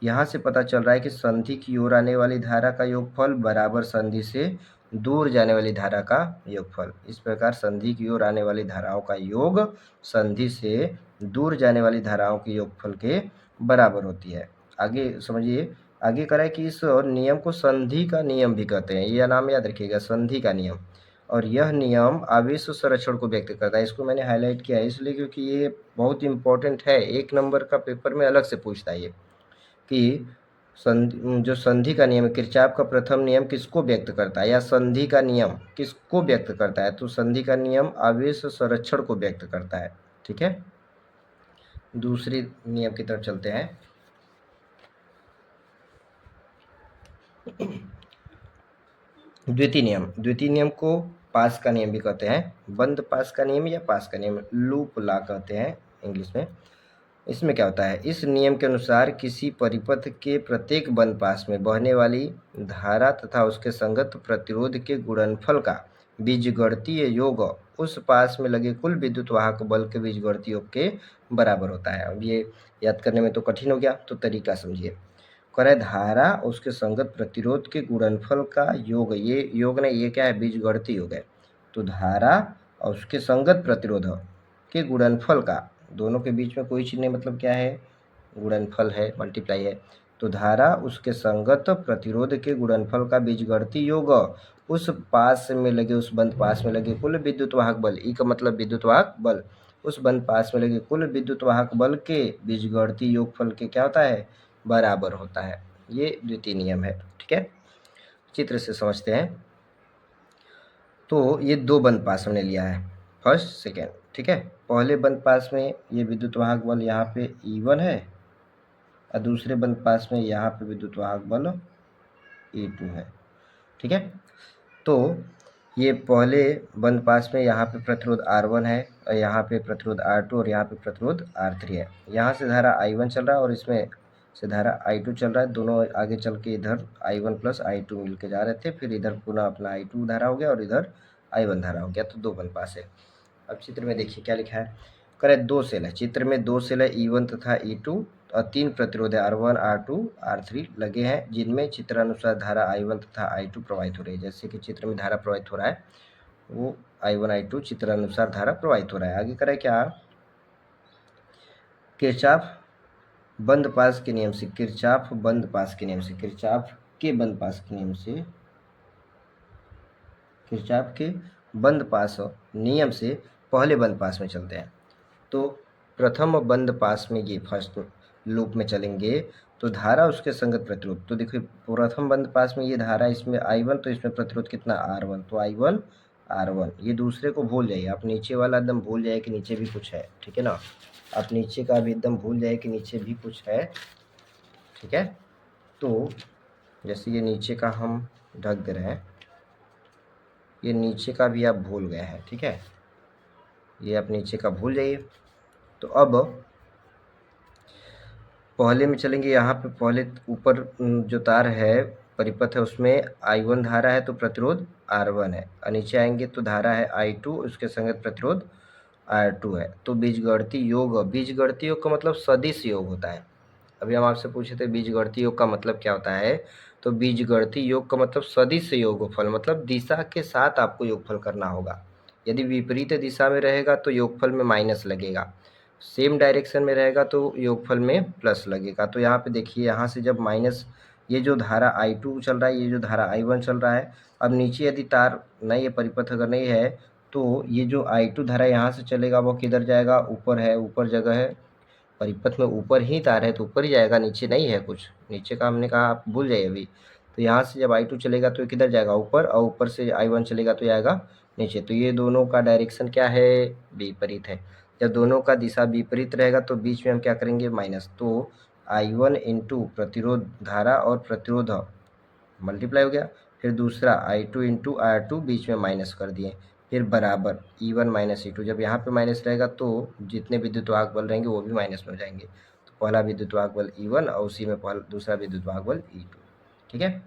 Speaker 1: यहाँ से पता चल रहा है कि संधि की ओर आने वाली धारा का योगफल बराबर संधि से दूर जाने वाली धारा का योगफल। इस प्रकार संधि की ओर आने वाली धाराओं का योग संधि से दूर जाने वाली धाराओं के योगफल के बराबर होती है। आगे समझिए, आगे करें कि इस और नियम को संधि का नियम भी कहते हैं, यह नाम याद रखिएगा, संधि का नियम। और यह नियम आवेश संरक्षण को व्यक्त करता है। इसको मैंने हाईलाइट किया है इसलिए क्योंकि ये बहुत इंपॉर्टेंट है, 1 नंबर का पेपर में अलग से पूछता है ये कि जो संधि का नियम है, किरचॉफ का प्रथम नियम किसको व्यक्त करता है, या संधि का नियम किसको व्यक्त करता है, तो संधि का नियम आवेश संरक्षण को व्यक्त करता है, ठीक है। दूसरी नियम की तरफ चलते हैं। द्वितीय नियम, द्वितीय नियम को पास का नियम भी कहते हैं, बंद पास का नियम या पास का नियम, लूप लॉ कहते हैं इंग्लिश में। इसमें क्या होता है, इस नियम के अनुसार किसी परिपथ के प्रत्येक बंद पास में बहने वाली धारा तथा उसके संगत प्रतिरोध के गुणनफल का बीजगणितीय योग उस पास में लगे कुल विद्युत वाहक बल के बीजगणितीय योग के बराबर होता है। अब ये याद करने में तो कठिन हो गया, तो तरीका समझिए। करे धारा उसके संगत प्रतिरोध के गुणनफल का योग, ये योग नहीं, ये क्या है, बीजगणितीय योग है। तो धारा और उसके संगत प्रतिरोध के गुणनफल का, दोनों के बीच में कोई चीज़ नहीं, मतलब क्या है, गुणनफल है, मल्टीप्लाई है। तो धारा उसके संगत प्रतिरोध के गुणनफल का बीजगणितीय योग उस पास में लगे, उस बंद पास में लगे कुल विद्युत वाहक बल, ई का मतलब विद्युत वाहक बल, उस बंद पास में लगे कुल विद्युत वाहक बल के बीजगणितीय योगफल के क्या होता है, बराबर होता है। ये द्वितीय नियम है, ठीक है। चित्र से समझते हैं। तो ये दो बंद पास हमने लिया है, फर्स्ट सेकेंड, ठीक है। पहले बंद पास में ये विद्युत वाहक बल यहाँ पे E1 है, और दूसरे बंद पास में यहाँ पे विद्युत वाहक बल E2 है, ठीक है। तो ये पहले बंद पास में यहाँ पे प्रतिरोध R1 है, और यहाँ पे प्रतिरोध R2 और यहाँ पे प्रतिरोध R3 है। यहाँ से धारा I1 चल रहा है और इसमें से धारा I2 चल रहा है, दोनों आगे चल के इधर I1 प्लस I2 मिल के जा रहे थे, फिर इधर पुनः अपना I2 धारा हो गया और इधर I1 धारा हो गया, तो दो बंद पास है। अब चित्र में देखिए क्या लिखा है, करें दो सेल है, चित्र में दो सेल है E1 तथा E2, और 3 प्रतिरोध है R1 R2 R3 लगे हैं, जिनमें चित्रानुसार धारा I1 तथा I2 प्रवाहित हो रही है। जैसे कि चित्र में धारा प्रवाहित हो रहा है, वो I1 I2 चित्रानुसार धारा प्रवाहित हो रहा है। आगे करें क्या, किरचॉफ बंद पास के नियम से, किरचॉफ बंद पास के नियम से, किरचॉफ के बंद पास के नियम से, किरचॉफ के बंद पास नियम से पहले बंद पास में चलते हैं। तो प्रथम बंद पास में ये फर्स्ट लूप में चलेंगे, तो धारा उसके संगत प्रतिरोध, तो देखिए प्रथम बंद पास में ये धारा, इसमें I1, तो इसमें प्रतिरोध कितना R1, तो I1 R1। ये दूसरे को भूल जाइए, आप नीचे वाला एकदम भूल जाइए कि नीचे भी कुछ है, ठीक है ना। आप नीचे का भी एकदम भूल जाइए कि नीचे भी कुछ है, ठीक है। तो जैसे ये नीचे का हम ढक दे रहे हैं, ये नीचे का भी आप भूल गए हैं, ठीक है। ये आप नीचे का भूल जाइए। तो अब पहले में चलेंगे, यहाँ पे पहले ऊपर जो तार है परिपथ है उसमें I1 धारा है तो प्रतिरोध R1 है, और नीचे आएंगे तो धारा है I2, उसके संगत प्रतिरोध R2 है। तो बीजगणितीय योग का मतलब सदिश योग होता है। अभी हम आपसे पूछे थे बीजगणितीय योग का मतलब क्या होता है, तो बीजगणितीय योग का मतलब सदिश योगफल, मतलब दिशा के साथ आपको योगफल करना होगा। यदि विपरीत दिशा में रहेगा तो योगफल में माइनस लगेगा, सेम डायरेक्शन में रहेगा तो योगफल में प्लस लगेगा। तो यहाँ पे देखिए, यहाँ से जब माइनस, ये जो धारा I2 चल रहा है, ये जो धारा I1 चल रहा है, अब नीचे यदि तार नहीं है, परिपथ अगर नहीं है, तो ये जो I2 धारा यहाँ से चलेगा वो किधर जाएगा, ऊपर है, ऊपर जगह है, परिपथ में ऊपर ही तार है तो ऊपर ही जाएगा, नीचे नहीं है कुछ, नीचे का हमने कहा आप भूल जाइए अभी। तो यहाँ से जब I2 चलेगा तो किधर जाएगा, ऊपर, और ऊपर से I1 चलेगा तो जाएगा नीचे। तो ये दोनों का डायरेक्शन क्या है, विपरीत है। जब दोनों का दिशा विपरीत रहेगा तो बीच में हम क्या करेंगे, माइनस। तो I1 इंटू प्रतिरोध धारा और प्रतिरोध मल्टीप्लाई हो गया, फिर दूसरा I2 इंटू R2 बीच में माइनस कर दिए, फिर बराबर E1 माइनस E2। जब यहाँ पे माइनस रहेगा तो जितने विद्युत वाहक बल रहेंगे वो भी माइनस में हो जाएंगे। तो पहला विद्युत वाहक बल E1 और उसी में दूसरा विद्युत वाहक बल E2, ठीक है।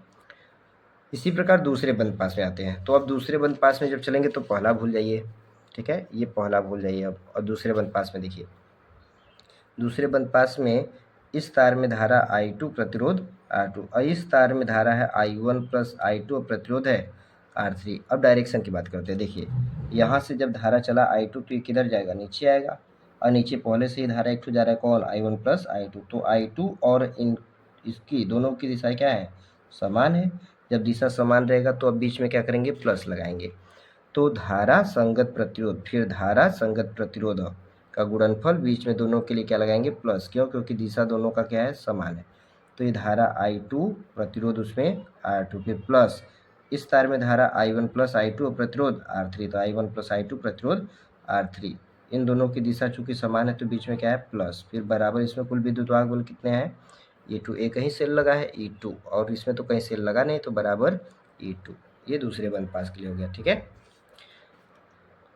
Speaker 1: इसी प्रकार दूसरे बंद पास में आते हैं। तो अब दूसरे बंद पास में जब चलेंगे तो पहला भूल जाइए, ठीक है, ये पहला भूल जाइए अब। और दूसरे बंद पास में देखिए, दूसरे बंद पास में इस तार में धारा I2 प्रतिरोध R2, और इस तार में धारा है I1 प्लस I2 और प्रतिरोध है R3। अब डायरेक्शन की बात करते हैं। देखिए, यहाँ से जब धारा चला I2 तो ये किधर जाएगा, नीचे आएगा, और नीचे पहले से ही धारा एक जा रहा है, कौन, I1 प्लस I2। तो I2 और इसकी दोनों की दिशा क्या है, समान है। जब दिशा समान रहेगा तो अब बीच में क्या करेंगे, प्लस लगाएंगे। तो धारा संगत प्रतिरोध, फिर धारा संगत प्रतिरोध का गुणनफल, बीच में दोनों के लिए क्या लगाएंगे, प्लस। क्यों, क्योंकि दिशा दोनों का क्या है, समान है। तो ये धारा I2 प्रतिरोध उसमें R2, फिर प्लस इस तार में धारा I1 प्लस I2 और प्रतिरोध R3, तो I1 प्लस I2 प्रतिरोध R3। इन दोनों की दिशा चूंकि समान है तो बीच में क्या है, प्लस, फिर बराबर। इसमें कुल विद्युत वाहक बल कितने हैं, E2, एक ही सेल लगा है E2, और इसमें तो कहीं सेल लगा नहीं, तो बराबर E2। ये दूसरे बंद पास के लिए हो गया, ठीक है।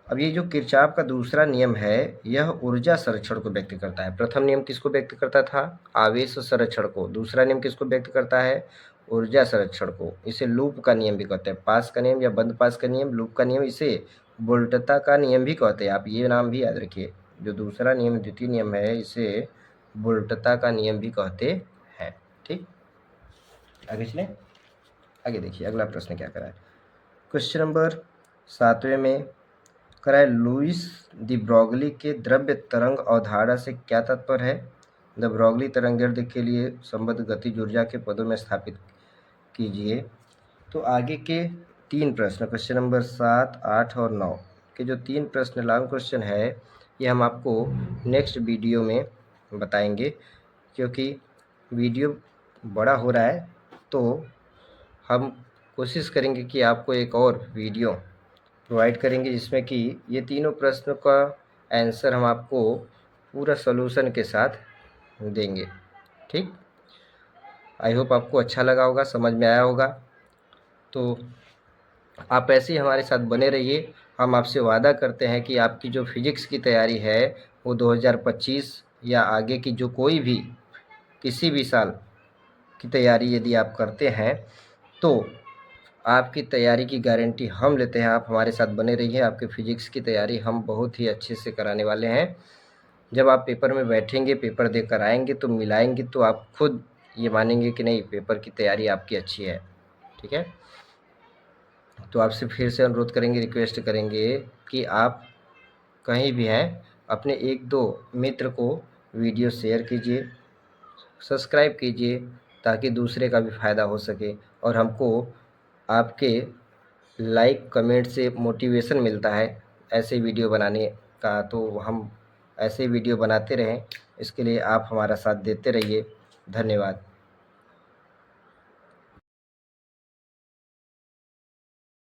Speaker 1: अब ये जो किरचॉफ का दूसरा नियम है, यह ऊर्जा संरक्षण को व्यक्त करता है। प्रथम नियम किसको व्यक्त करता था, आवेश संरक्षण को। दूसरा नियम किसको व्यक्त करता है, ऊर्जा संरक्षण को। इसे लूप का नियम भी कहते हैं, पास का नियम या बंद पास का नियम, लूप का नियम, इसे वोल्टता का नियम भी कहते हैं। आप ये नाम भी याद रखिए, जो दूसरा नियम द्वितीय नियम है, इसे वोल्टता का नियम भी कहते हैं, ठीक। आगे चलें, आगे देखिए अगला प्रश्न क्या करा है। क्वेश्चन नंबर 7वें में कराए, लुईस दी ब्रोगली के द्रव्य तरंग अवधारणा से क्या तात्पर्य है। द ब्रोगली तरंगदैर्ध्य के लिए संबद्ध गतिज ऊर्जा के पदों में स्थापित कीजिए। तो आगे के 3 प्रश्न, क्वेश्चन नंबर 7, 8 और 9 के जो 3 प्रश्न लॉन्ग क्वेश्चन है, ये हम आपको नेक्स्ट वीडियो में बताएंगे, क्योंकि वीडियो बड़ा हो रहा है। तो हम कोशिश करेंगे कि आपको एक और वीडियो प्रोवाइड करेंगे जिसमें कि ये तीनों प्रश्नों का आंसर हम आपको पूरा सॉल्यूशन के साथ देंगे, ठीक। आई होप आपको अच्छा लगा होगा, समझ में आया होगा। तो आप ऐसे ही हमारे साथ बने रहिए। हम आपसे वादा करते हैं कि आपकी जो फिजिक्स की तैयारी है वो 2025 या आगे की जो कोई भी किसी भी साल की तैयारी यदि आप करते हैं तो आपकी तैयारी की गारंटी हम लेते हैं। आप हमारे साथ बने रहिए, आपके फिजिक्स की तैयारी हम बहुत ही अच्छे से कराने वाले हैं। जब आप पेपर में बैठेंगे, पेपर देकर आएंगे तो मिलाएंगे, तो आप खुद ये मानेंगे कि नहीं, पेपर की तैयारी आपकी अच्छी है, ठीक है। तो आपसे फिर से अनुरोध करेंगे, रिक्वेस्ट करेंगे कि आप कहीं भी हैं, अपने 1-2 मित्र को वीडियो शेयर कीजिए, सब्सक्राइब कीजिए, ताकि दूसरे का भी फ़ायदा हो सके, और हमको आपके लाइक कमेंट से मोटिवेशन मिलता है ऐसे वीडियो बनाने का। तो हम ऐसे वीडियो बनाते रहें, इसके लिए आप हमारा साथ देते रहिए। धन्यवाद।